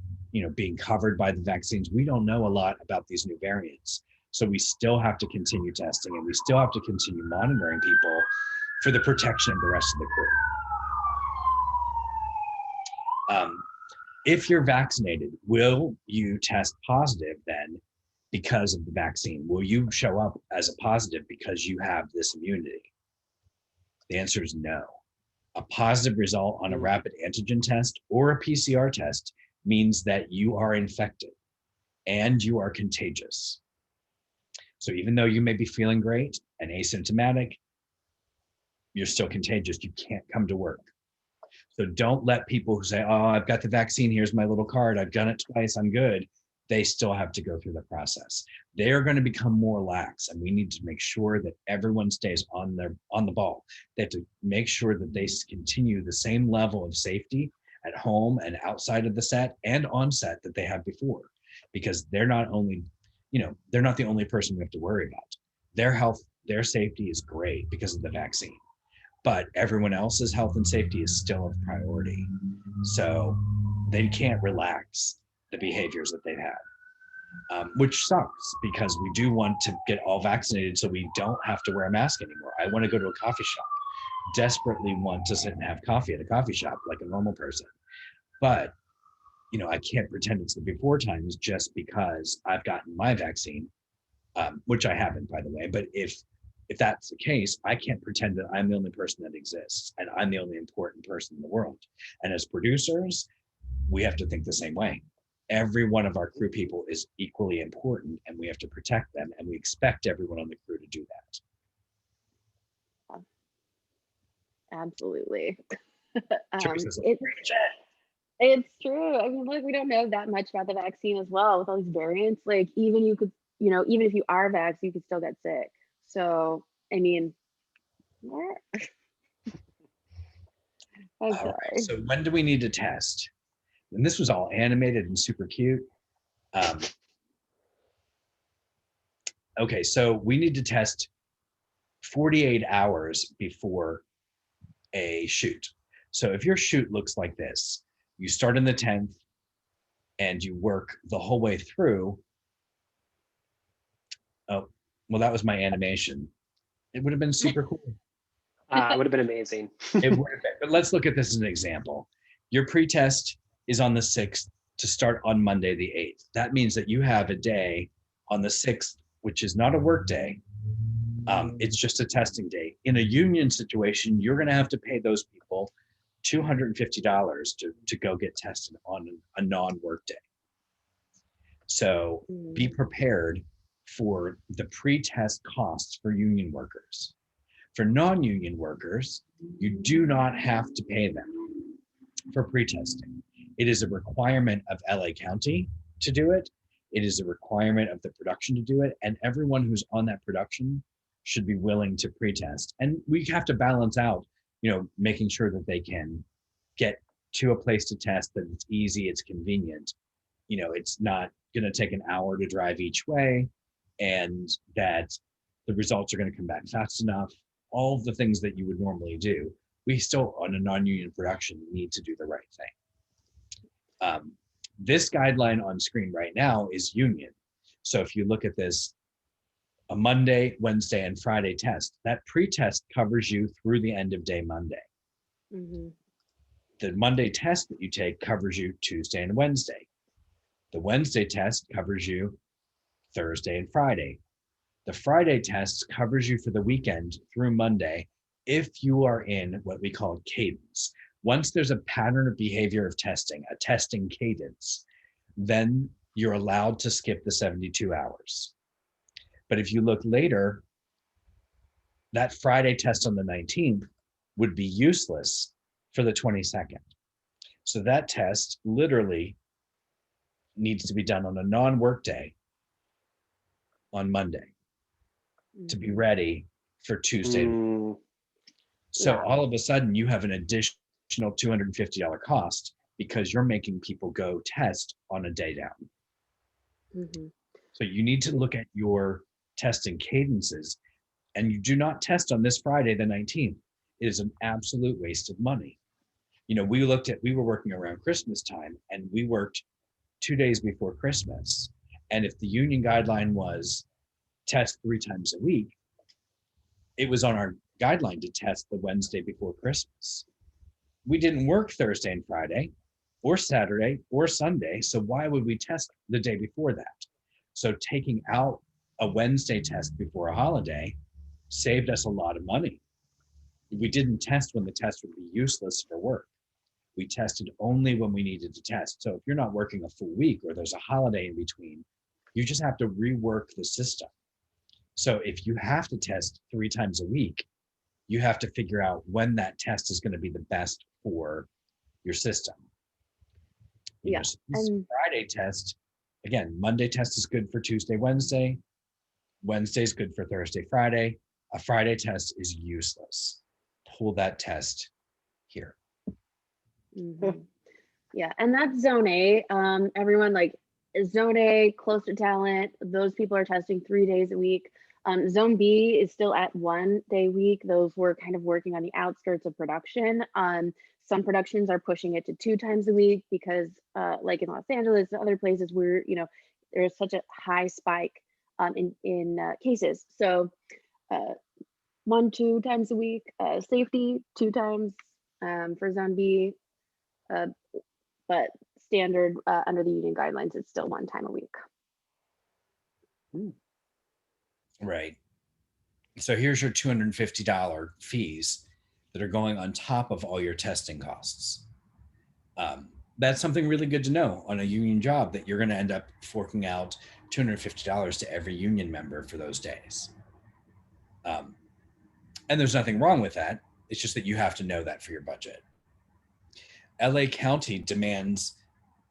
being covered by the vaccines. We don't know a lot about these new variants. So we still have to continue testing, and we still have to continue monitoring people for the protection of the rest of the crew. If you're vaccinated, will you test positive then because of the vaccine? Will you show up as a positive because you have this immunity? The answer is no. A positive result on a rapid antigen test or a PCR test means that you are infected and you are contagious. So even though you may be feeling great and asymptomatic, you're still contagious. You can't come to work. So don't let people who say, oh, I've got the vaccine, here's my little card, I've done it twice, I'm good. They still have to go through the process. They are going to become more lax, and we need to make sure that everyone stays on the ball. They have to make sure that they continue the same level of safety at home and outside of the set and on set that they have before, because they're not the only person we have to worry about. Their health, their safety is great because of the vaccine, but everyone else's health and safety is still a priority. So they can't relax the behaviors that they've had, which sucks because we do want to get all vaccinated so we don't have to wear a mask anymore. I want to go to a coffee shop, desperately want to sit and have coffee at a coffee shop like a normal person. But, I can't pretend it's the before times just because I've gotten my vaccine, which I haven't, by the way. But if that's the case, I can't pretend that I'm the only person that exists and I'm the only important person in the world. And as producers, we have to think the same way. Every one of our crew people is equally important, and we have to protect them, and we expect everyone on the crew to do that. Absolutely. It's true. I mean, look, we don't know that much about the vaccine as well with all these variants. Like, even even if you are vaxxed, you could still get sick. So, I mean, what? All right, so when do we need to test? And this was all animated and super cute. Okay, so we need to test 48 hours before a shoot. So if your shoot looks like this, you start in the 10th and you work the whole way through. Oh, well, that was my animation. It would have been super cool. It would have been amazing. It would have been, but let's look at this as an example. Your pre-test is on the 6th to start on Monday the 8th. That means that you have a day on the 6th, which is not a work day. It's just a testing day. In a union situation, you're going to have to pay those people $250 to go get tested on a non-work day. So be prepared for the pre-test costs for union workers. For non-union workers, you do not have to pay them for pre-testing. It is a requirement of LA County to do it. It is a requirement of the production to do it. And everyone who's on that production should be willing to pre-test. And we have to balance out, making sure that they can get to a place to test, that it's easy, it's convenient. It's not going to take an hour to drive each way, and that the results are going to come back fast enough. All of the things that you would normally do, we still, on a non-union production, need to do the right thing. This guideline on screen right now is union. So if you look at this, a Monday, Wednesday, and Friday test, that pre-test covers you through the end of day Monday. Mm-hmm. The Monday test that you take covers you Tuesday and Wednesday. The Wednesday test covers you Thursday and Friday. The Friday test covers you for the weekend through Monday if you are in what we call cadence. Once there's a pattern of behavior of testing, a testing cadence, then you're allowed to skip the 72 hours. But if you look later, that Friday test on the 19th would be useless for the 22nd. So that test literally needs to be done on a non-work day on Monday to be ready for Tuesday. So all of a sudden you have an additional $250 cost because you're making people go test on a day down. Mm-hmm. So you need to look at your testing cadences, and you do not test on this Friday, the 19th. It is an absolute waste of money. You know, we were working around Christmas time, and we worked 2 days before Christmas. And if the union guideline was test 3 times a week, it was on our guideline to test the Wednesday before Christmas. We didn't work Thursday and Friday or Saturday or Sunday. So why would we test the day before that? So taking out a Wednesday test before a holiday saved us a lot of money. We didn't test when the test would be useless for work. We tested only when we needed to test. So if you're not working a full week or there's a holiday in between, you just have to rework the system. So if you have to test 3 times a week, you have to figure out when that test is going to be the best for your system. You know, so this Friday test, again, Monday test is good for Tuesday, Wednesday. Wednesday is good for Thursday, Friday. A Friday test is useless. Pull that test here. Mm-hmm. Yeah, and that's zone A. Everyone like zone A, close to talent, those people are testing 3 days a week. Zone B is still at 1 day a week. Those were kind of working on the outskirts of production. Some productions are pushing it to 2 times a week because like in Los Angeles and other places where, you know, there's such a high spike in cases. So 1-2 times a week, safety 2 times for zone B, but standard under the union guidelines, it's still 1 time a week. Right. So here's your $250 fees that are going on top of all your testing costs. That's something really good to know on a union job, that you're going to end up forking out $250 to every union member for those days. And there's nothing wrong with that. It's just that you have to know that for your budget. LA County demands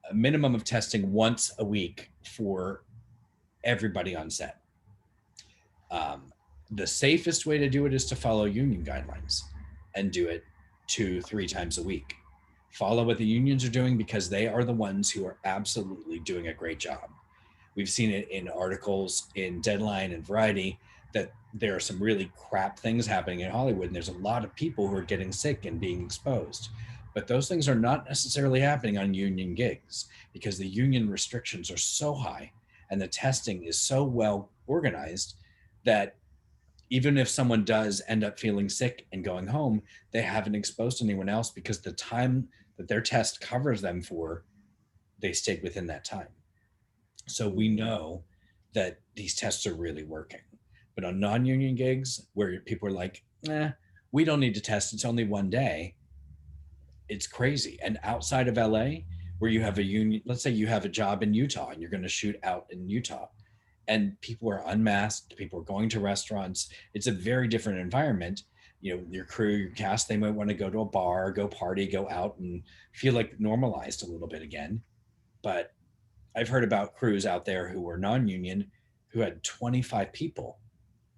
a minimum of testing once a week for everybody on set. The safest way to do it is to follow union guidelines and do it 2-3 times a week. Follow what the unions are doing because they are the ones who are absolutely doing a great job. We've seen it in articles in Deadline and Variety that there are some really crap things happening in Hollywood, and there's a lot of people who are getting sick and being exposed. But those things are not necessarily happening on union gigs because the union restrictions are so high and the testing is so well organized that even if someone does end up feeling sick and going home, they haven't exposed anyone else because the time that their test covers them for, they stayed within that time. So we know that these tests are really working. But on non-union gigs where people are like, we don't need to test, it's only 1 day, it's crazy. And outside of LA, where you have a union, let's say you have a job in Utah and you're going to shoot out in Utah, and people are unmasked, people are going to restaurants. It's a very different environment. You know, your crew, your cast, they might want to go to a bar, go party, go out and feel like normalized a little bit again. But I've heard about crews out there who were non-union who had 25 people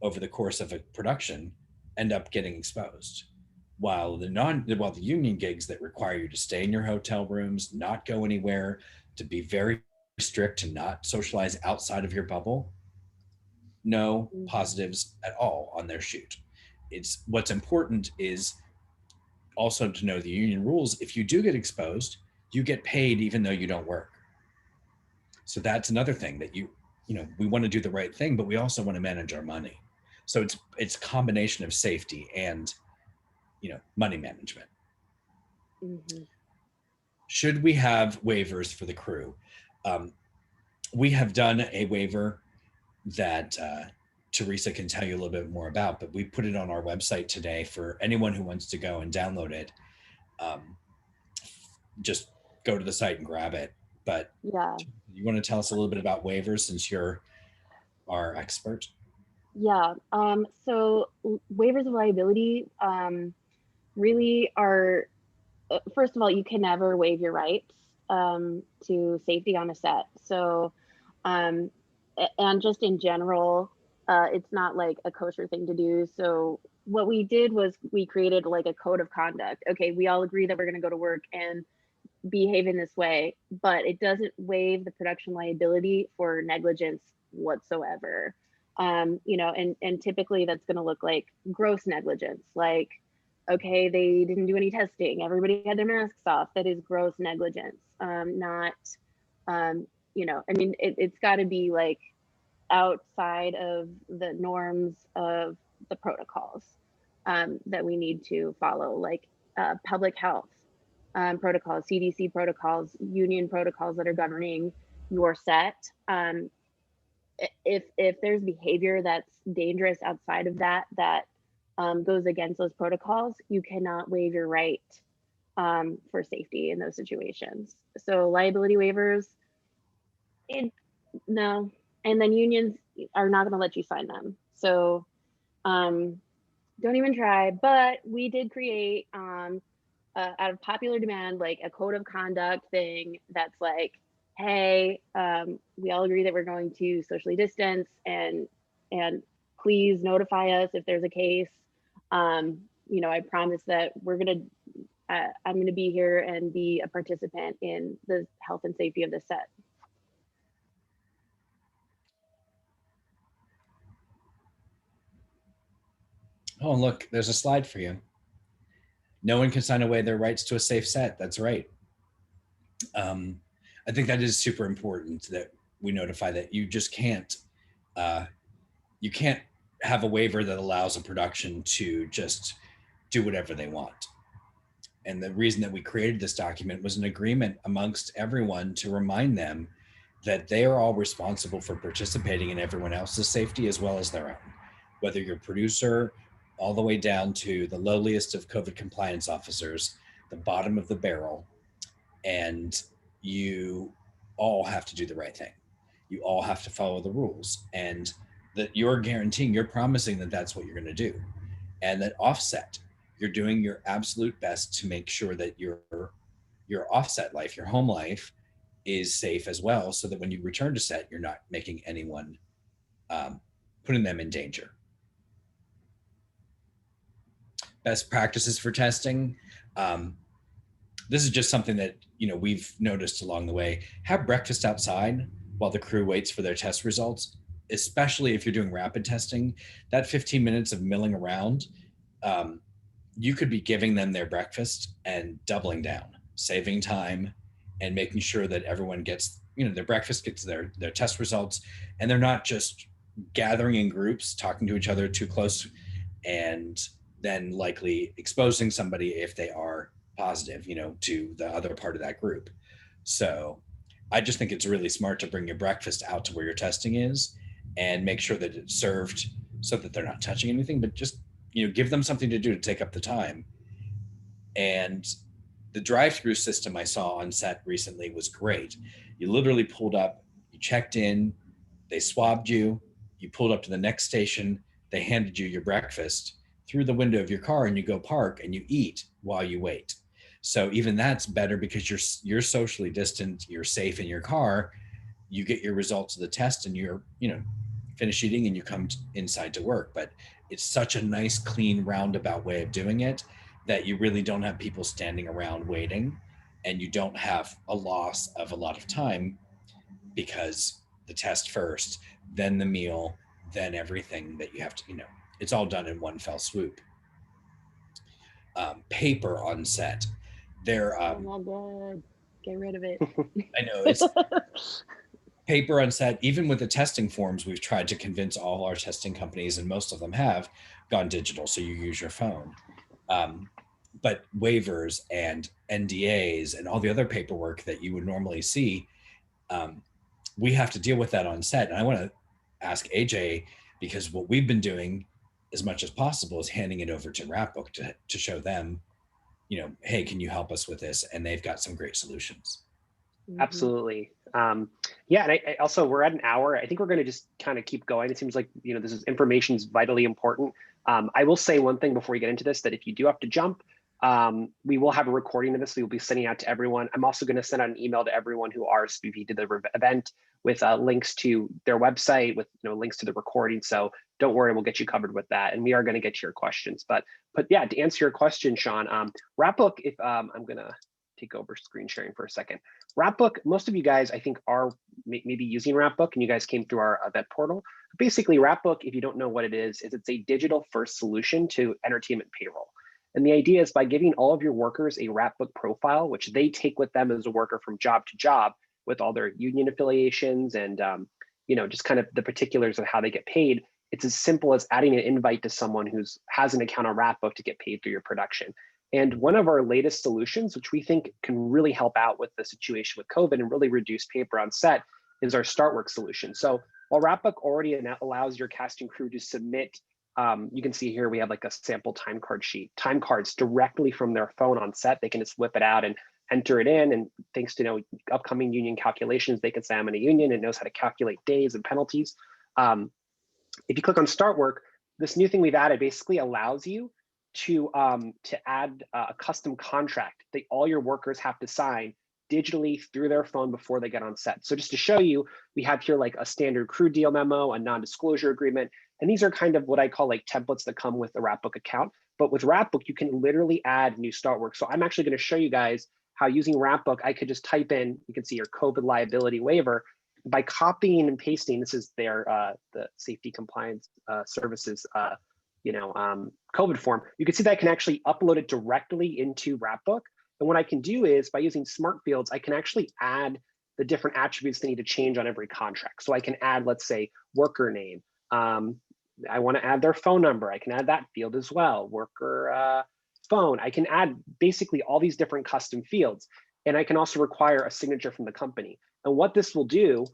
over the course of a production end up getting exposed. While the union gigs that require you to stay in your hotel rooms, not go anywhere, to be very strict, to not socialize outside of your bubble, no positives at all on their shoot. It's what's important is also to know the union rules. If you do get exposed, you get paid even though you don't work. So that's another thing that you we want to do the right thing, but we also want to manage our money. So it's a combination of safety and, money management. Mhm. Should we have waivers for the crew? We have done a waiver that Teresa can tell you a little bit more about, but we put it on our website today for anyone who wants to go and download it. Just go to the site and grab it. But Yeah. you want to tell us a little bit about waivers since you're our expert? Yeah. So waivers of liability really are, first of all, you can never waive your rights to safety on a set. So, and just in general, it's not like a kosher thing to do. So what we did was we created like a code of conduct. Okay, we all agree that we're going to go to work and behave in this way, but it doesn't waive the production liability for negligence whatsoever. And typically that's going to look like gross negligence, like, okay, they didn't do any testing, everybody had their masks off. That is gross negligence. Not, it's got to be like outside of the norms of the protocols that we need to follow, like public health protocols, CDC protocols, union protocols that are governing your set. If there's behavior that's dangerous outside of that goes against those protocols, you cannot waive your right for safety in those situations. So liability waivers, no. And then unions are not going to let you sign them. So don't even try. But we did create out of popular demand, like a code of conduct thing that's like, hey, we all agree that we're going to socially distance and please notify us if there's a case. I promise that I'm gonna be here and be a participant in the health and safety of the set. Oh, look, there's a slide for you. No one can sign away their rights to a safe set. That's right. I think that is super important that we notify that you just can't, you can't have a waiver that allows a production to just do whatever they want. And the reason that we created this document was an agreement amongst everyone to remind them that they are all responsible for participating in everyone else's safety as well as their own, whether you're producer, all the way down to the lowliest of COVID compliance officers, the bottom of the barrel, and you all have to do the right thing. You all have to follow the rules, and that you're guaranteeing, you're promising that that's what you're going to do. And that offset, you're doing your absolute best to make sure that your offset life, your home life, is safe as well, so that when you return to set, you're not making anyone, putting them in danger. Best practices for testing. This is just something that we've noticed along the way. Have breakfast outside while the crew waits for their test results, especially if you're doing rapid testing. That 15 minutes of milling around, you could be giving them their breakfast and doubling down, saving time and making sure that everyone gets their breakfast, gets their test results, and they're not just gathering in groups, talking to each other too close, and then likely exposing somebody if they are positive, to the other part of that group. So I just think it's really smart to bring your breakfast out to where your testing is and make sure that it's served so that they're not touching anything, but just, give them something to do to take up the time. And the drive-through system I saw on set recently was great. You literally pulled up, you checked in, they swabbed you, you pulled up to the next station, they handed you your breakfast through the window of your car, and you go park and you eat while you wait. So even that's better because you're socially distant, you're safe in your car, you get your results of the test, and you're, finish eating and you come inside to work. But it's such a nice, clean, roundabout way of doing it that you really don't have people standing around waiting, and you don't have a loss of a lot of time because the test first, then the meal, then everything that you have to, it's all done in one fell swoop. Paper on set. Oh my God, get rid of it. I know, it's paper on set, even with the testing forms, we've tried to convince all our testing companies, and most of them have gone digital, so you use your phone. But waivers and NDAs and all the other paperwork that you would normally see, we have to deal with that on set. And I want to ask AJ, because what we've been doing as much as possible is handing it over to Wrapbook to show them, hey, can you help us with this? And they've got some great solutions. Absolutely. Yeah, and I also, we're at an hour. I think we're going to just kind of keep going. It seems like, this is information is vitally important. I will say one thing before we get into this, that if you do have to jump, we will have a recording of this. We will be sending out to everyone. I'm also going to send out an email to everyone who RSVP'd to the event with links to their website, with links to the recording. So don't worry, we'll get you covered with that. And we are going to get to your questions. But yeah, to answer your question, Sean, Wrapbook, if I'm going to take over screen sharing for a second. Wrapbook, most of you guys, I think, are maybe using Wrapbook, and you guys came through our event portal. Basically, Wrapbook, if you don't know what it is it's a digital first solution to entertainment payroll. And the idea is by giving all of your workers a Wrapbook profile, which they take with them as a worker from job to job with all their union affiliations and just kind of the particulars of how they get paid. It's as simple as adding an invite to someone who has an account on Wrapbook to get paid through your production. And one of our latest solutions, which we think can really help out with the situation with COVID and really reduce paper on set, is our StartWork solution. So while Wrapbook already allows your casting crew to submit, you can see here we have like a sample time card sheet, time cards directly from their phone on set. They can just whip it out and enter it in. And thanks to upcoming union calculations, they can say I'm in a union and knows how to calculate days and penalties. If you click on StartWork, this new thing we've added basically allows you to add a custom contract that all your workers have to sign digitally through their phone before they get on set. So just to show you, we have here like a standard crew deal memo, a non-disclosure agreement, and these are kind of what I call like templates that come with the Wrapbook account. But with Wrapbook, you can literally add new StartWork. So I'm actually going to show you guys how using Wrapbook, I could just type in, you can see your COVID liability waiver. By copying and pasting, this is their the safety compliance services COVID form, you can see that I can actually upload it directly into Wrapbook. And what I can do is by using smart fields, I can actually add the different attributes they need to change on every contract. So I can add, let's say, worker name. I want to add their phone number. I can add that field as well. Worker phone. I can add basically all these different custom fields. And I can also require a signature from the company. And what this will do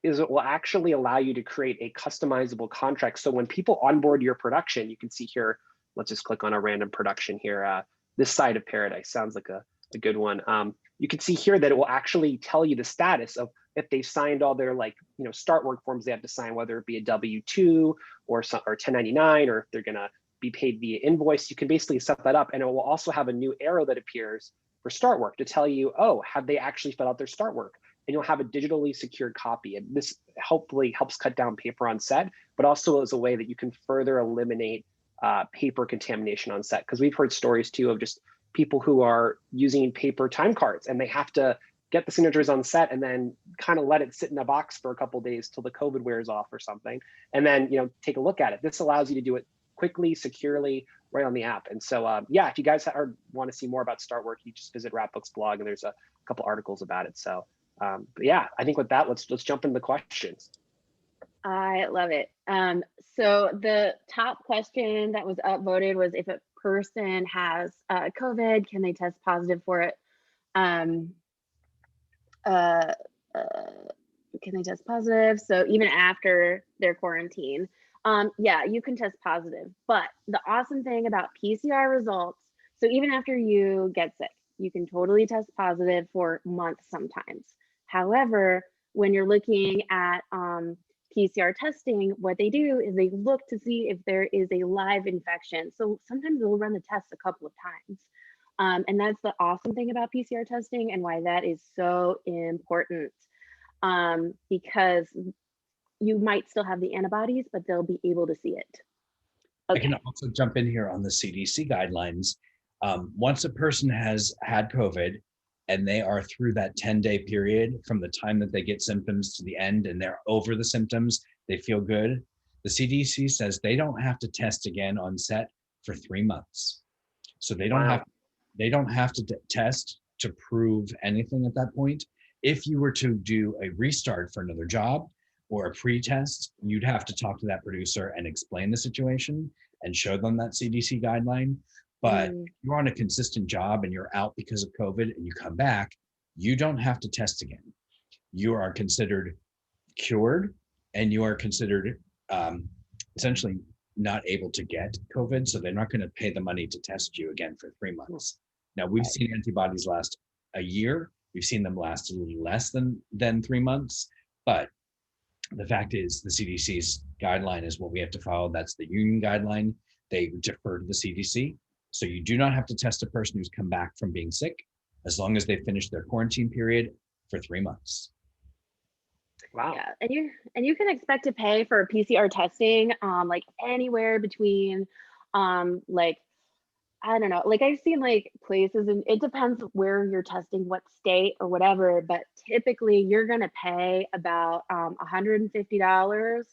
is it will actually allow you to create a customizable contract. So when people onboard your production, you can see here, let's just click on a random production here. This side of Paradise sounds like a good one. You can see here that it will actually tell you the status of if they've signed all their StartWork forms they have to sign, whether it be a W-2 or 1099, or if they're gonna be paid via invoice. You can basically set that up, and it will also have a new arrow that appears for StartWork to tell you, oh, have they actually filled out their StartWork? And you'll have a digitally secured copy. And this hopefully helps cut down paper on set, but also as a way that you can further eliminate paper contamination on set. Because we've heard stories too of just people who are using paper time cards and they have to get the signatures on set and then kind of let it sit in a box for a couple of days till the COVID wears off or something. And then, take a look at it. This allows you to do it quickly, securely, right on the app. And so, yeah, if you guys want to see more about StartWork, you just visit Wrapbook's blog and there's a couple articles about it. So. But yeah, I think with that, let's jump into the questions. I love it. So the top question that was upvoted was if a person has COVID, can they test positive for it? Can they test positive? So even after their quarantine, yeah, you can test positive. But the awesome thing about PCR results, so even after you get sick, you can totally test positive for months sometimes. However, when you're looking at PCR testing, what they do is they look to see if there is a live infection. So sometimes they'll run the test a couple of times. And that's the awesome thing about PCR testing and why that is so important, because you might still have the antibodies, but they'll be able to see it. Okay. I can also jump in here on the CDC guidelines. Once a person has had COVID, and they are through that 10-day period from the time that they get symptoms to the end and they're over the symptoms, they feel good. The CDC says they don't have to test again on set for 3 months. So they don't have to test to prove anything at that point. If you were to do a restart for another job or a pre-test, you'd have to talk to that producer and explain the situation and show them that CDC guideline. But if you're on a consistent job and you're out because of COVID and you come back, you don't have to test again. You are considered cured and you are considered essentially not able to get COVID. So they're not going to pay the money to test you again for 3 months. Now, we've seen antibodies last a year. We've seen them last a little less than 3 months. But the fact is the CDC's guideline is what we have to follow. That's the union guideline. They defer to the CDC. So you do not have to test a person who's come back from being sick as long as they finish their quarantine period for 3 months. Wow. Yeah, and you can expect to pay for PCR testing, like anywhere between, like, I don't know, like I've seen like places, and it depends where you're testing, what state or whatever, but typically you're gonna pay about $150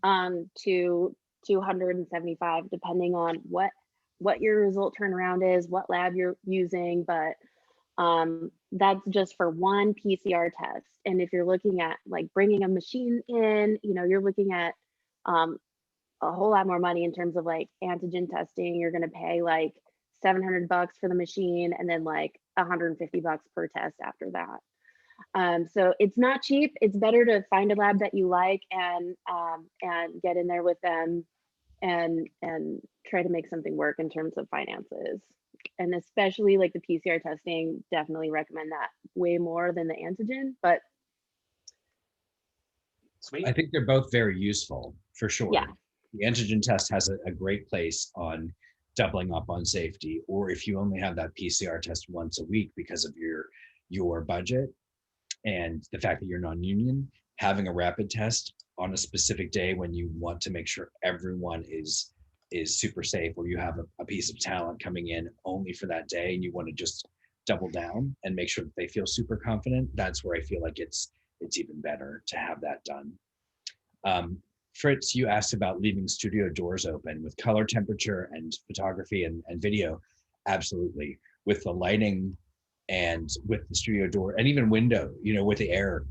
to $275, depending on what your result turnaround is, what lab you're using, but that's just for one PCR test. And if you're looking at like bringing a machine in, you know, you're looking at a whole lot more money in terms of like antigen testing. You're going to pay like $700 for the machine and then like $150 per test after that. So it's not cheap. It's better to find a lab that you like and get in there with them and try to make something work in terms of finances. And especially like the PCR testing, definitely recommend that way more than the antigen, but Sweet. I think they're both very useful for sure. Yeah. The antigen test has a great place on doubling up on safety, or if you only have that PCR test once a week because of your budget and the fact that you're non-union, having a rapid test on a specific day when you want to make sure everyone is super safe, or you have a piece of talent coming in only for that day and you want to just double down and make sure that they feel super confident, that's where I feel like it's even better to have that done. Fritz, you asked about leaving studio doors open with color temperature and photography and video. Absolutely. With the lighting and with the studio door and even window, you know, with the air,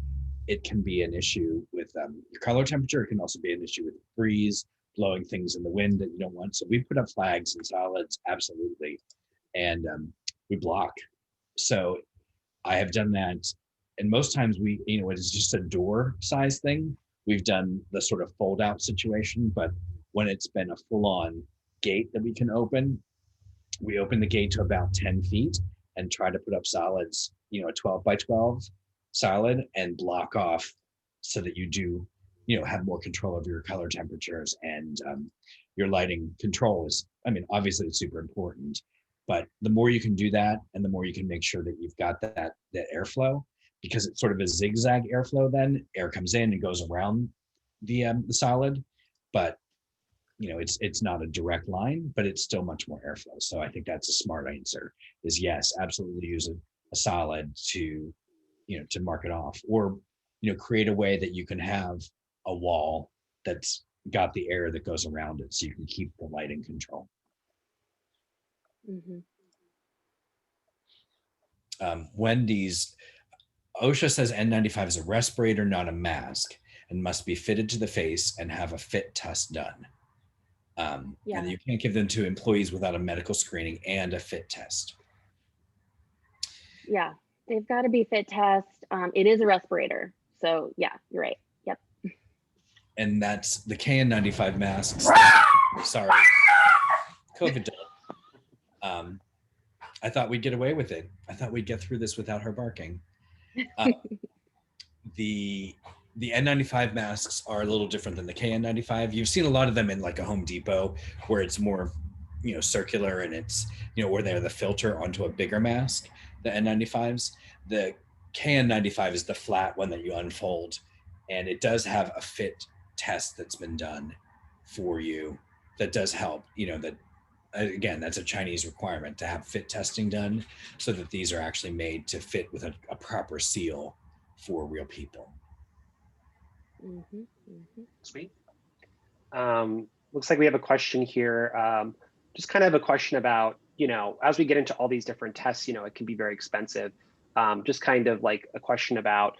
it can be an issue with your color temperature. It can also be an issue with breeze, blowing things in the wind that you don't want. So we put up flags and solids, absolutely. And we block. So I have done that. And most times we, you know, it's just a door size thing. We've done the sort of fold out situation, but when it's been a full on gate that we can open, we open the gate to about 10 feet and try to put up solids, you know, a 12 by 12 solid and block off so that you do, you know, have more control over your color temperatures and your lighting control is, I mean, obviously it's super important, but the more you can do that and the more you can make sure that you've got that airflow, because it's sort of a zigzag airflow, then air comes in and goes around the solid, but you know, it's not a direct line, but it's still much more airflow. So I think that's a smart answer is yes, absolutely use a solid to, you know, to mark it off, or, you know, create a way that you can have a wall that's got the air that goes around it so you can keep the lighting control. mm-hmm. Wendy's, OSHA says N95 is a respirator, not a mask, and must be fitted to the face and have a fit test done. Yeah. And you can't give them to employees without a medical screening and a fit test. Yeah, they've got to be fit test. It is a respirator. So yeah, you're right. Yep. And that's the KN95 masks. Sorry, COVID. I thought we'd get away with it. I thought we'd get through this without her barking. The N95 masks are a little different than the KN95. You've seen a lot of them in like a Home Depot where it's more, you know, circular and it's, you know, where they're the filter onto a bigger mask, the N95s. The KN95 is the flat one that you unfold, and it does have a fit test that's been done for you that does help, you know, that again, that's a Chinese requirement to have fit testing done so that these are actually made to fit with a proper seal for real people. Mm-hmm. Mm-hmm. Sweet. Looks like we have a question here. Just kind of a question about, you know, as we get into all these different tests, you know, it can be very expensive. Just kind of like a question about,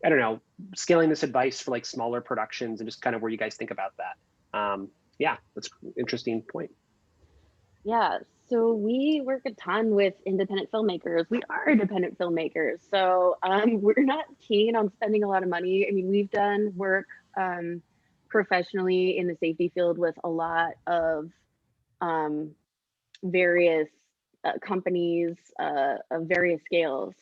I don't know, scaling this advice for like smaller productions and just kind of where you guys think about that. Yeah, that's an interesting point. Yeah, so we work a ton with independent filmmakers. We are independent filmmakers, so we're not keen on spending a lot of money. I mean, we've done work professionally in the safety field with a lot of various companies of various scales.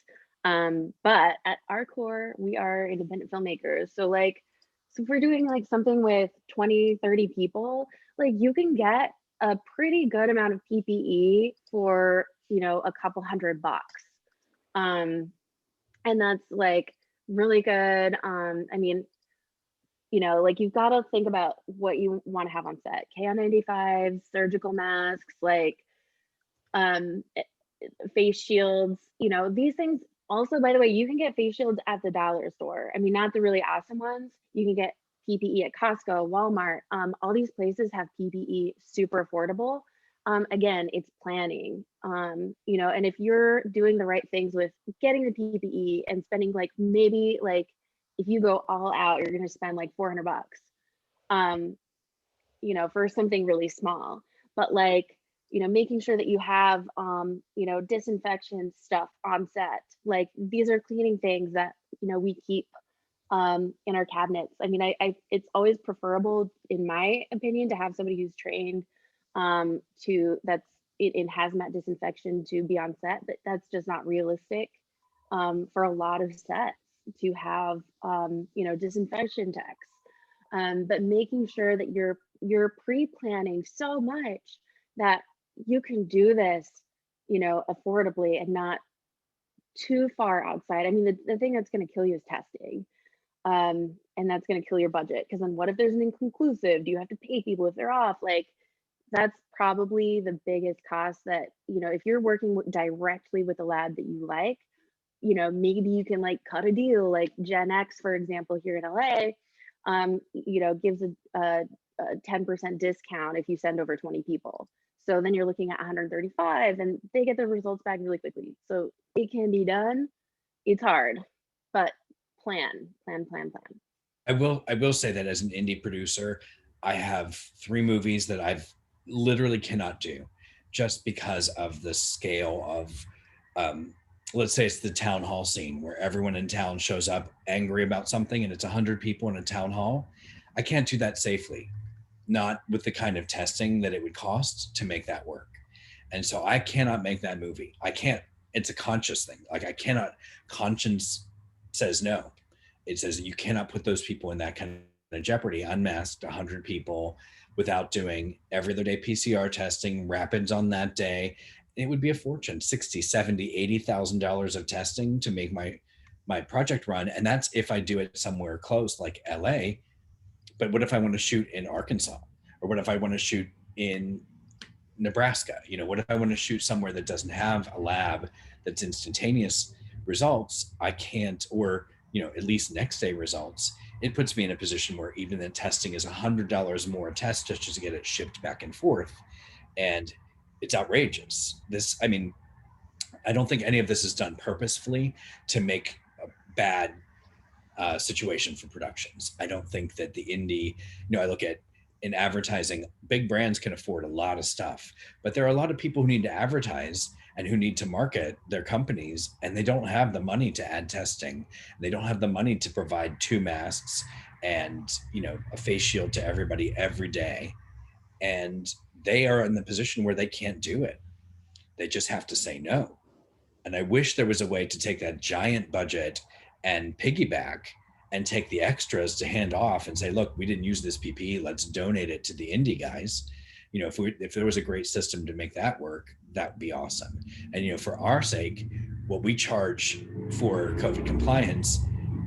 But at our core, we are independent filmmakers. So so if we're doing like something with 20, 30 people, like you can get a pretty good amount of PPE for, a couple $100. And that's like really good. I mean, like you've got to think about what you want to have on set. KN95s, surgical masks, like face shields, these things. Also, by the way, you can get face shields at the dollar store. I mean, not the really awesome ones. You can get PPE at Costco, Walmart. All these places have PPE super affordable. Again, it's planning, and if you're doing the right things with getting the PPE and spending like maybe like if you go all out, you're going to spend like $400, for something really small. But like, making sure that you have, disinfection stuff on set. Like these are cleaning things that, we keep in our cabinets. I mean, it's always preferable, in my opinion, to have somebody who's trained that's in hazmat disinfection to be on set, but that's just not realistic for a lot of sets to have, disinfection techs. But making sure that you're pre-planning so much that you can do this, affordably and not too far outside. I mean, the thing that's going to kill you is testing. And that's going to kill your budget, because then what if there's an inconclusive? Do you have to pay people if they're off? Like that's probably the biggest cost that, if you're working directly with a lab that you like, maybe you can like cut a deal. Like Gen X, for example, here in LA, gives a 10% discount if you send over 20 people. So then you're looking at 135 and they get the results back really quickly. So it can be done. It's hard, but plan. I will say that as an indie producer, I have 3 movies that I've literally cannot do just because of the scale of, let's say it's the town hall scene where everyone in town shows up angry about something and it's 100 people in a town hall. I can't do that safely, not with the kind of testing that it would cost to make that work. And so I cannot make that movie. I can't. It's a conscious thing. Like I cannot. Conscience says no. It says that you cannot put those people in that kind of jeopardy, unmasked 100 people without doing every other day PCR testing, rapids on that day. It would be a fortune, $60,000, $70,000, $80,000 of testing to make my project run. And that's if I do it somewhere close like LA. But what if I want to shoot in Arkansas? Or what if I want to shoot in Nebraska? What if I want to shoot somewhere that doesn't have a lab that's instantaneous results? I can't, or at least next day results. It puts me in a position where even the testing is $100 more a test just to get it shipped back and forth. And it's outrageous. I don't think any of this is done purposefully to make a bad situation for productions. I don't think that the indie, I look at in advertising, big brands can afford a lot of stuff, but there are a lot of people who need to advertise and who need to market their companies, and they don't have the money to add testing. They don't have the money to provide 2 masks and, a face shield to everybody every day. And they are in the position where they can't do it. They just have to say no. And I wish there was a way to take that giant budget and piggyback and take the extras to hand off and say, look, we didn't use this PPE, let's donate it to the indie guys. If there was a great system to make that work, that would be awesome. And, for our sake, what we charge for COVID compliance,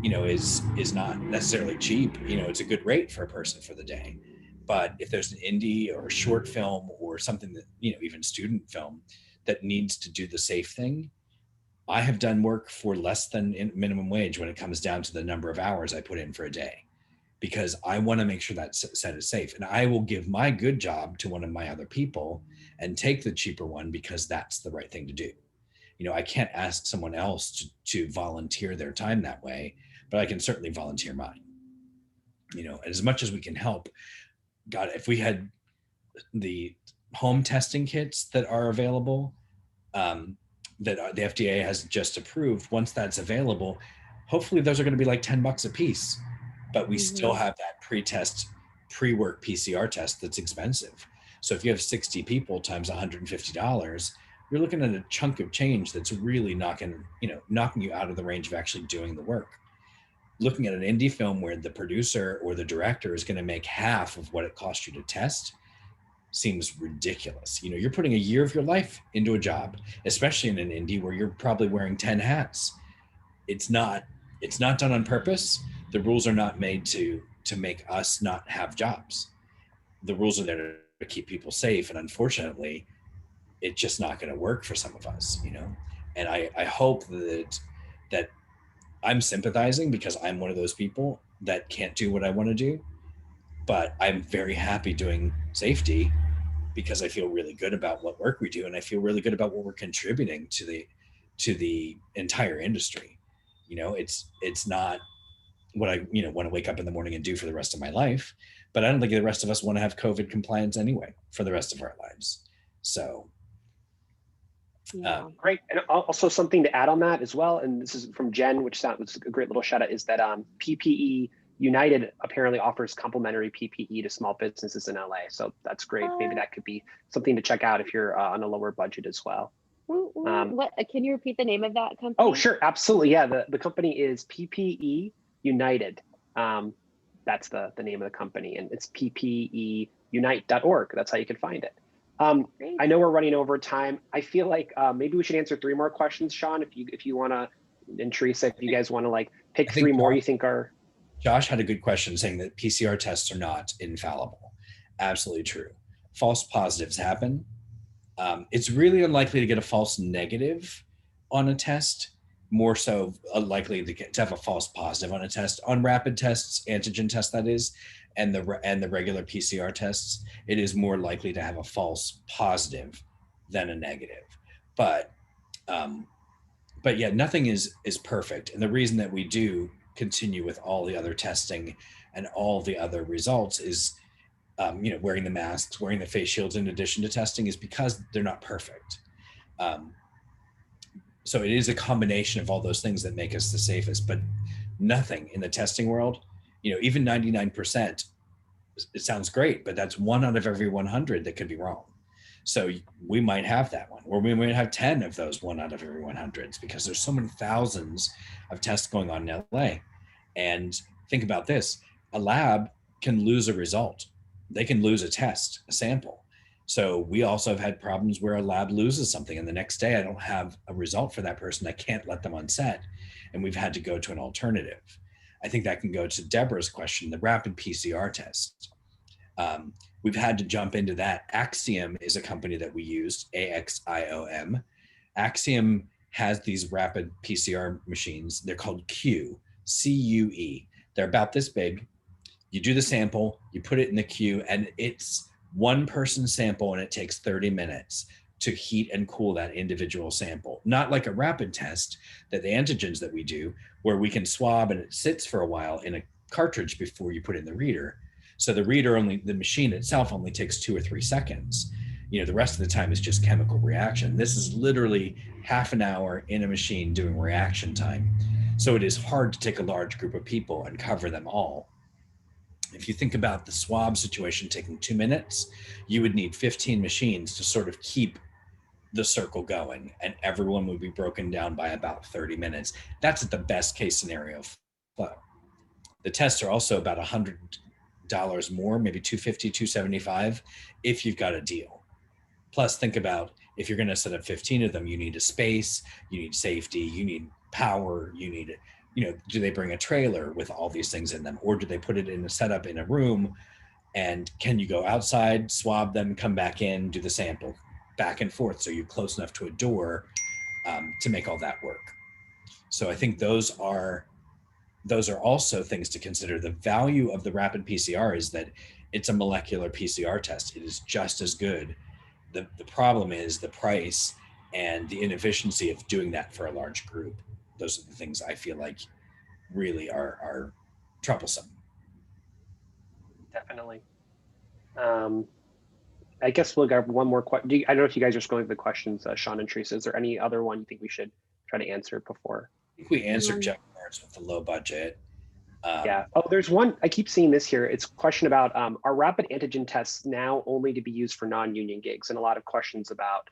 is not necessarily cheap. It's a good rate for a person for the day. But if there's an indie or a short film or something that, even student film that needs to do the safe thing, I have done work for less than minimum wage when it comes down to the number of hours I put in for a day, because I want to make sure that set is safe. And I will give my good job to one of my other people and take the cheaper one because that's the right thing to do. I can't ask someone else to volunteer their time that way, but I can certainly volunteer mine. As much as we can help. God, if we had the home testing kits that are available, that the FDA has just approved, once that's available, hopefully those are going to be like $10 a piece, but we still have that pre-work PCR test that's expensive. So if you have 60 people times $150, you're looking at a chunk of change that's really knocking you out of the range of actually doing the work. Looking at an indie film where the producer or the director is going to make half of what it costs you to test seems ridiculous. You're putting a year of your life into a job, especially in an indie where you're probably wearing 10 hats. It's not done on purpose. The rules are not made to make us not have jobs. The rules are there to keep people safe. And unfortunately, it's just not going to work for some of us, And I hope that I'm sympathizing because I'm one of those people that can't do what I want to do, but I'm very happy doing safety because I feel really good about what work we do. And I feel really good about what we're contributing to the entire industry. It's not what I, want to wake up in the morning and do for the rest of my life, but I don't think the rest of us want to have COVID compliance anyway for the rest of our lives. So. Great. And also something to add on that as well, and this is from Jen, which was a great little shout out, is that PPE United apparently offers complimentary PPE to small businesses in LA. So that's great. Maybe that could be something to check out if you're on a lower budget as well. What can you repeat the name of that company? Oh, sure. Absolutely. Yeah. The company is PPE United. That's the name of the company, and it's ppeunite.org. That's how you can find it. I know we're running over time. I feel like maybe we should answer 3 more questions, Sean, if you want to, and Teresa, if you guys want to pick 3 more you think are. Josh had a good question saying that PCR tests are not infallible. Absolutely true. False positives happen. It's really unlikely to get a false negative on a test, more so likely to have a false positive on a test. On rapid tests, antigen tests that is, and the regular PCR tests, it is more likely to have a false positive than a negative. But yeah, nothing is perfect. And the reason that we do continue with all the other testing and all the other results is, wearing the masks, wearing the face shields in addition to testing, is because they're not perfect. So it is a combination of all those things that make us the safest, but nothing in the testing world, even 99%, it sounds great, but that's 1 out of every 100 that could be wrong. So we might have that one, or we might have 10 of those 1 out of every 100s, because there's so many thousands of tests going on in LA. And think about this, a lab can lose a result. They can lose a test, a sample. So we also have had problems where a lab loses something and the next day I don't have a result for that person. I can't let them on set, and we've had to go to an alternative. I think that can go to Deborah's question, the rapid PCR test. We've had to jump into that. Axiom is a company that we used, AXIOM. Axiom has these rapid PCR machines. They're called CUE. They're about this big. You do the sample, you put it in the queue, and it's 1 person's sample, and it takes 30 minutes to heat and cool that individual sample. Not like a rapid test that the antigens that we do, where we can swab and it sits for a while in a cartridge before you put it in the reader. So the machine itself only takes 2 or 3 seconds. The rest of the time is just chemical reaction. This is literally half an hour in a machine doing reaction time. So it is hard to take a large group of people and cover them all. If you think about the swab situation taking 2 minutes, you would need 15 machines to sort of keep the circle going, and everyone would be broken down by about 30 minutes. That's at the best case scenario. But the tests are also about $100 more, maybe $250, $275, if you've got a deal. Plus, think about if you're going to set up 15 of them, you need a space, you need safety, you need power, you need, do they bring a trailer with all these things in them, or do they put it in a setup in a room? And can you go outside, swab them, come back in, do the sample, back and forth, so you're close enough to a door to make all that work? So I think those are also things to consider. The value of the rapid PCR is that it's a molecular PCR test. It is just as good. The problem is the price and the inefficiency of doing that for a large group. Those are the things I feel like really are troublesome. Definitely. I guess we'll grab one more question. I don't know if you guys are scrolling through the questions, Sean and Teresa. Is there any other one you think we should try to answer before? I think we answered Jeff Barnes with the low budget. Yeah. Oh, there's one. I keep seeing this here. It's a question about are rapid antigen tests now only to be used for non-union gigs? And a lot of questions about,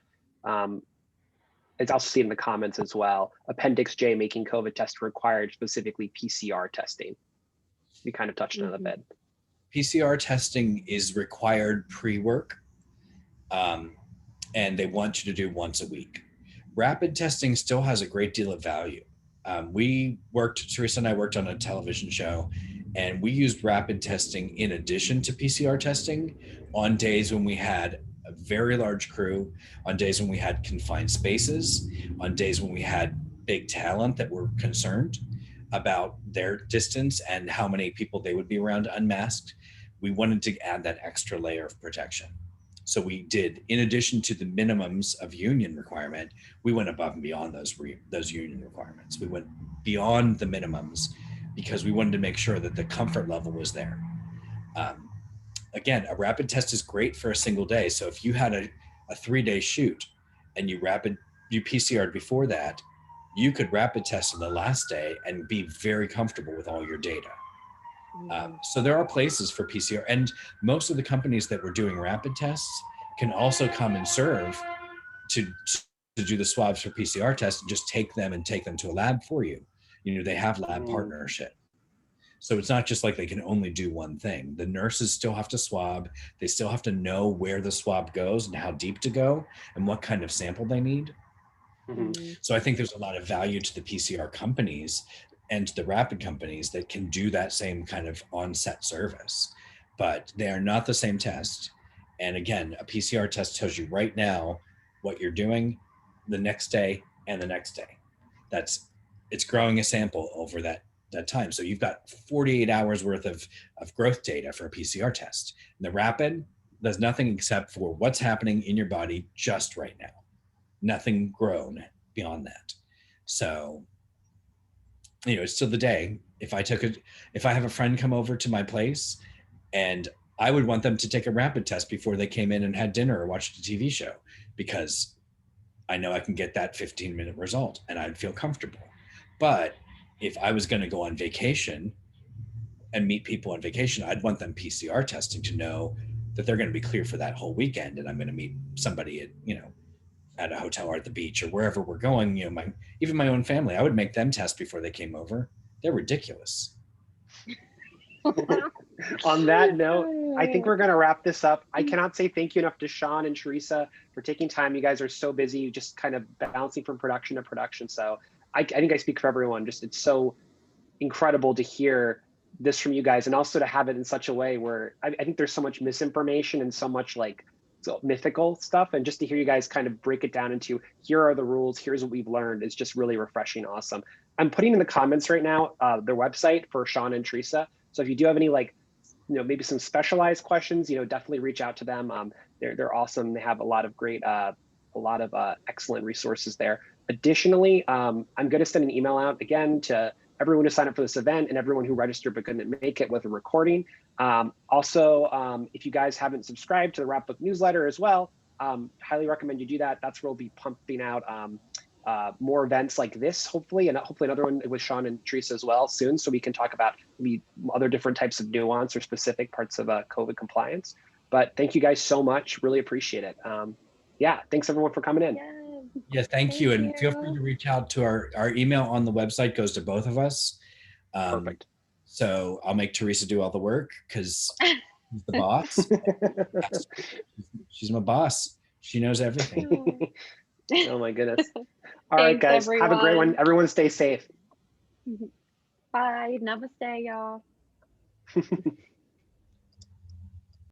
it's also seen in the comments as well, Appendix J making COVID tests required, specifically PCR testing. We kind of touched on it a bit. PCR testing is required pre-work, and they want you to do once a week. Rapid testing still has a great deal of value. Teresa and I worked on a television show, and we used rapid testing in addition to PCR testing on days when we had a very large crew, on days when we had confined spaces, on days when we had big talent that were concerned about their distance and how many people they would be around unmasked. We wanted to add that extra layer of protection. So we did, in addition to the minimums of union requirement, we went above and beyond those union requirements. We went beyond the minimums because we wanted to make sure that the comfort level was there. Again, a rapid test is great for a single day. So if you had a 3-day shoot and you PCR'd before that, you could rapid test on the last day and be very comfortable with all your data. So there are places for PCR, and most of the companies that were doing rapid tests can also come and serve to do the swabs for PCR tests and just take them to a lab for you. You know, they have lab partnership. So it's not just like they can only do one thing. The nurses still have to swab. They still have to know where the swab goes and how deep to go and what kind of sample they need. So I think there's a lot of value to the PCR companies and to the rapid companies that can do that same kind of on-set service, but they are not the same test. And again, a PCR test tells you right now what you're doing the next day and the next day. It's growing a sample over that time. So you've got 48 hours worth of growth data for a PCR test. And the rapid does nothing except for what's happening in your body just right now. Nothing grown beyond that. So, you know, it's still the day. If I have a friend come over to my place, and I would want them to take a rapid test before they came in and had dinner or watched a TV show, because I know I can get that 15-minute result and I'd feel comfortable. But if I was going to go on vacation and meet people on vacation, I'd want them PCR testing to know that they're going to be clear for that whole weekend, and I'm going to meet somebody at a hotel or at the beach or wherever we're going. You know, even my own family, I would make them test before they came over. They're ridiculous. On that note, I think we're going to wrap this up. I cannot say thank you enough to Sean and Teresa for taking time. You guys are so busy, just kind of bouncing from production to production. So I think I speak for everyone. Just, it's so incredible to hear this from you guys, and also to have it in such a way where I think there's so much misinformation and so much mythical stuff, and just to hear you guys kind of break it down into, here are the rules, here's what we've learned, is just really refreshing. Awesome. I'm putting in the comments right now their website for Sean and Teresa. So if you do have any maybe some specialized questions, definitely reach out to them. They're awesome. They have a lot of great, excellent resources there. Additionally, I'm going to send an email out again to everyone who signed up for this event and everyone who registered but couldn't make it with a recording. Also, if you guys haven't subscribed to the Wrapbook newsletter as well, highly recommend you do that. That's where we'll be pumping out more events like this, hopefully, and hopefully another one with Sean and Teresa as well soon, so we can talk about maybe other different types of nuance or specific parts of COVID compliance. But thank you guys so much. Really appreciate it. Yeah, thanks everyone for coming in. Yeah, thank you. And feel free to reach out to our email on the website, goes to both of us. Perfect. So I'll make Teresa do all the work because she's the boss. She's my boss. She knows everything. Oh my goodness. All right, guys. Everyone. Have a great one. Everyone stay safe. Bye. Namaste, y'all.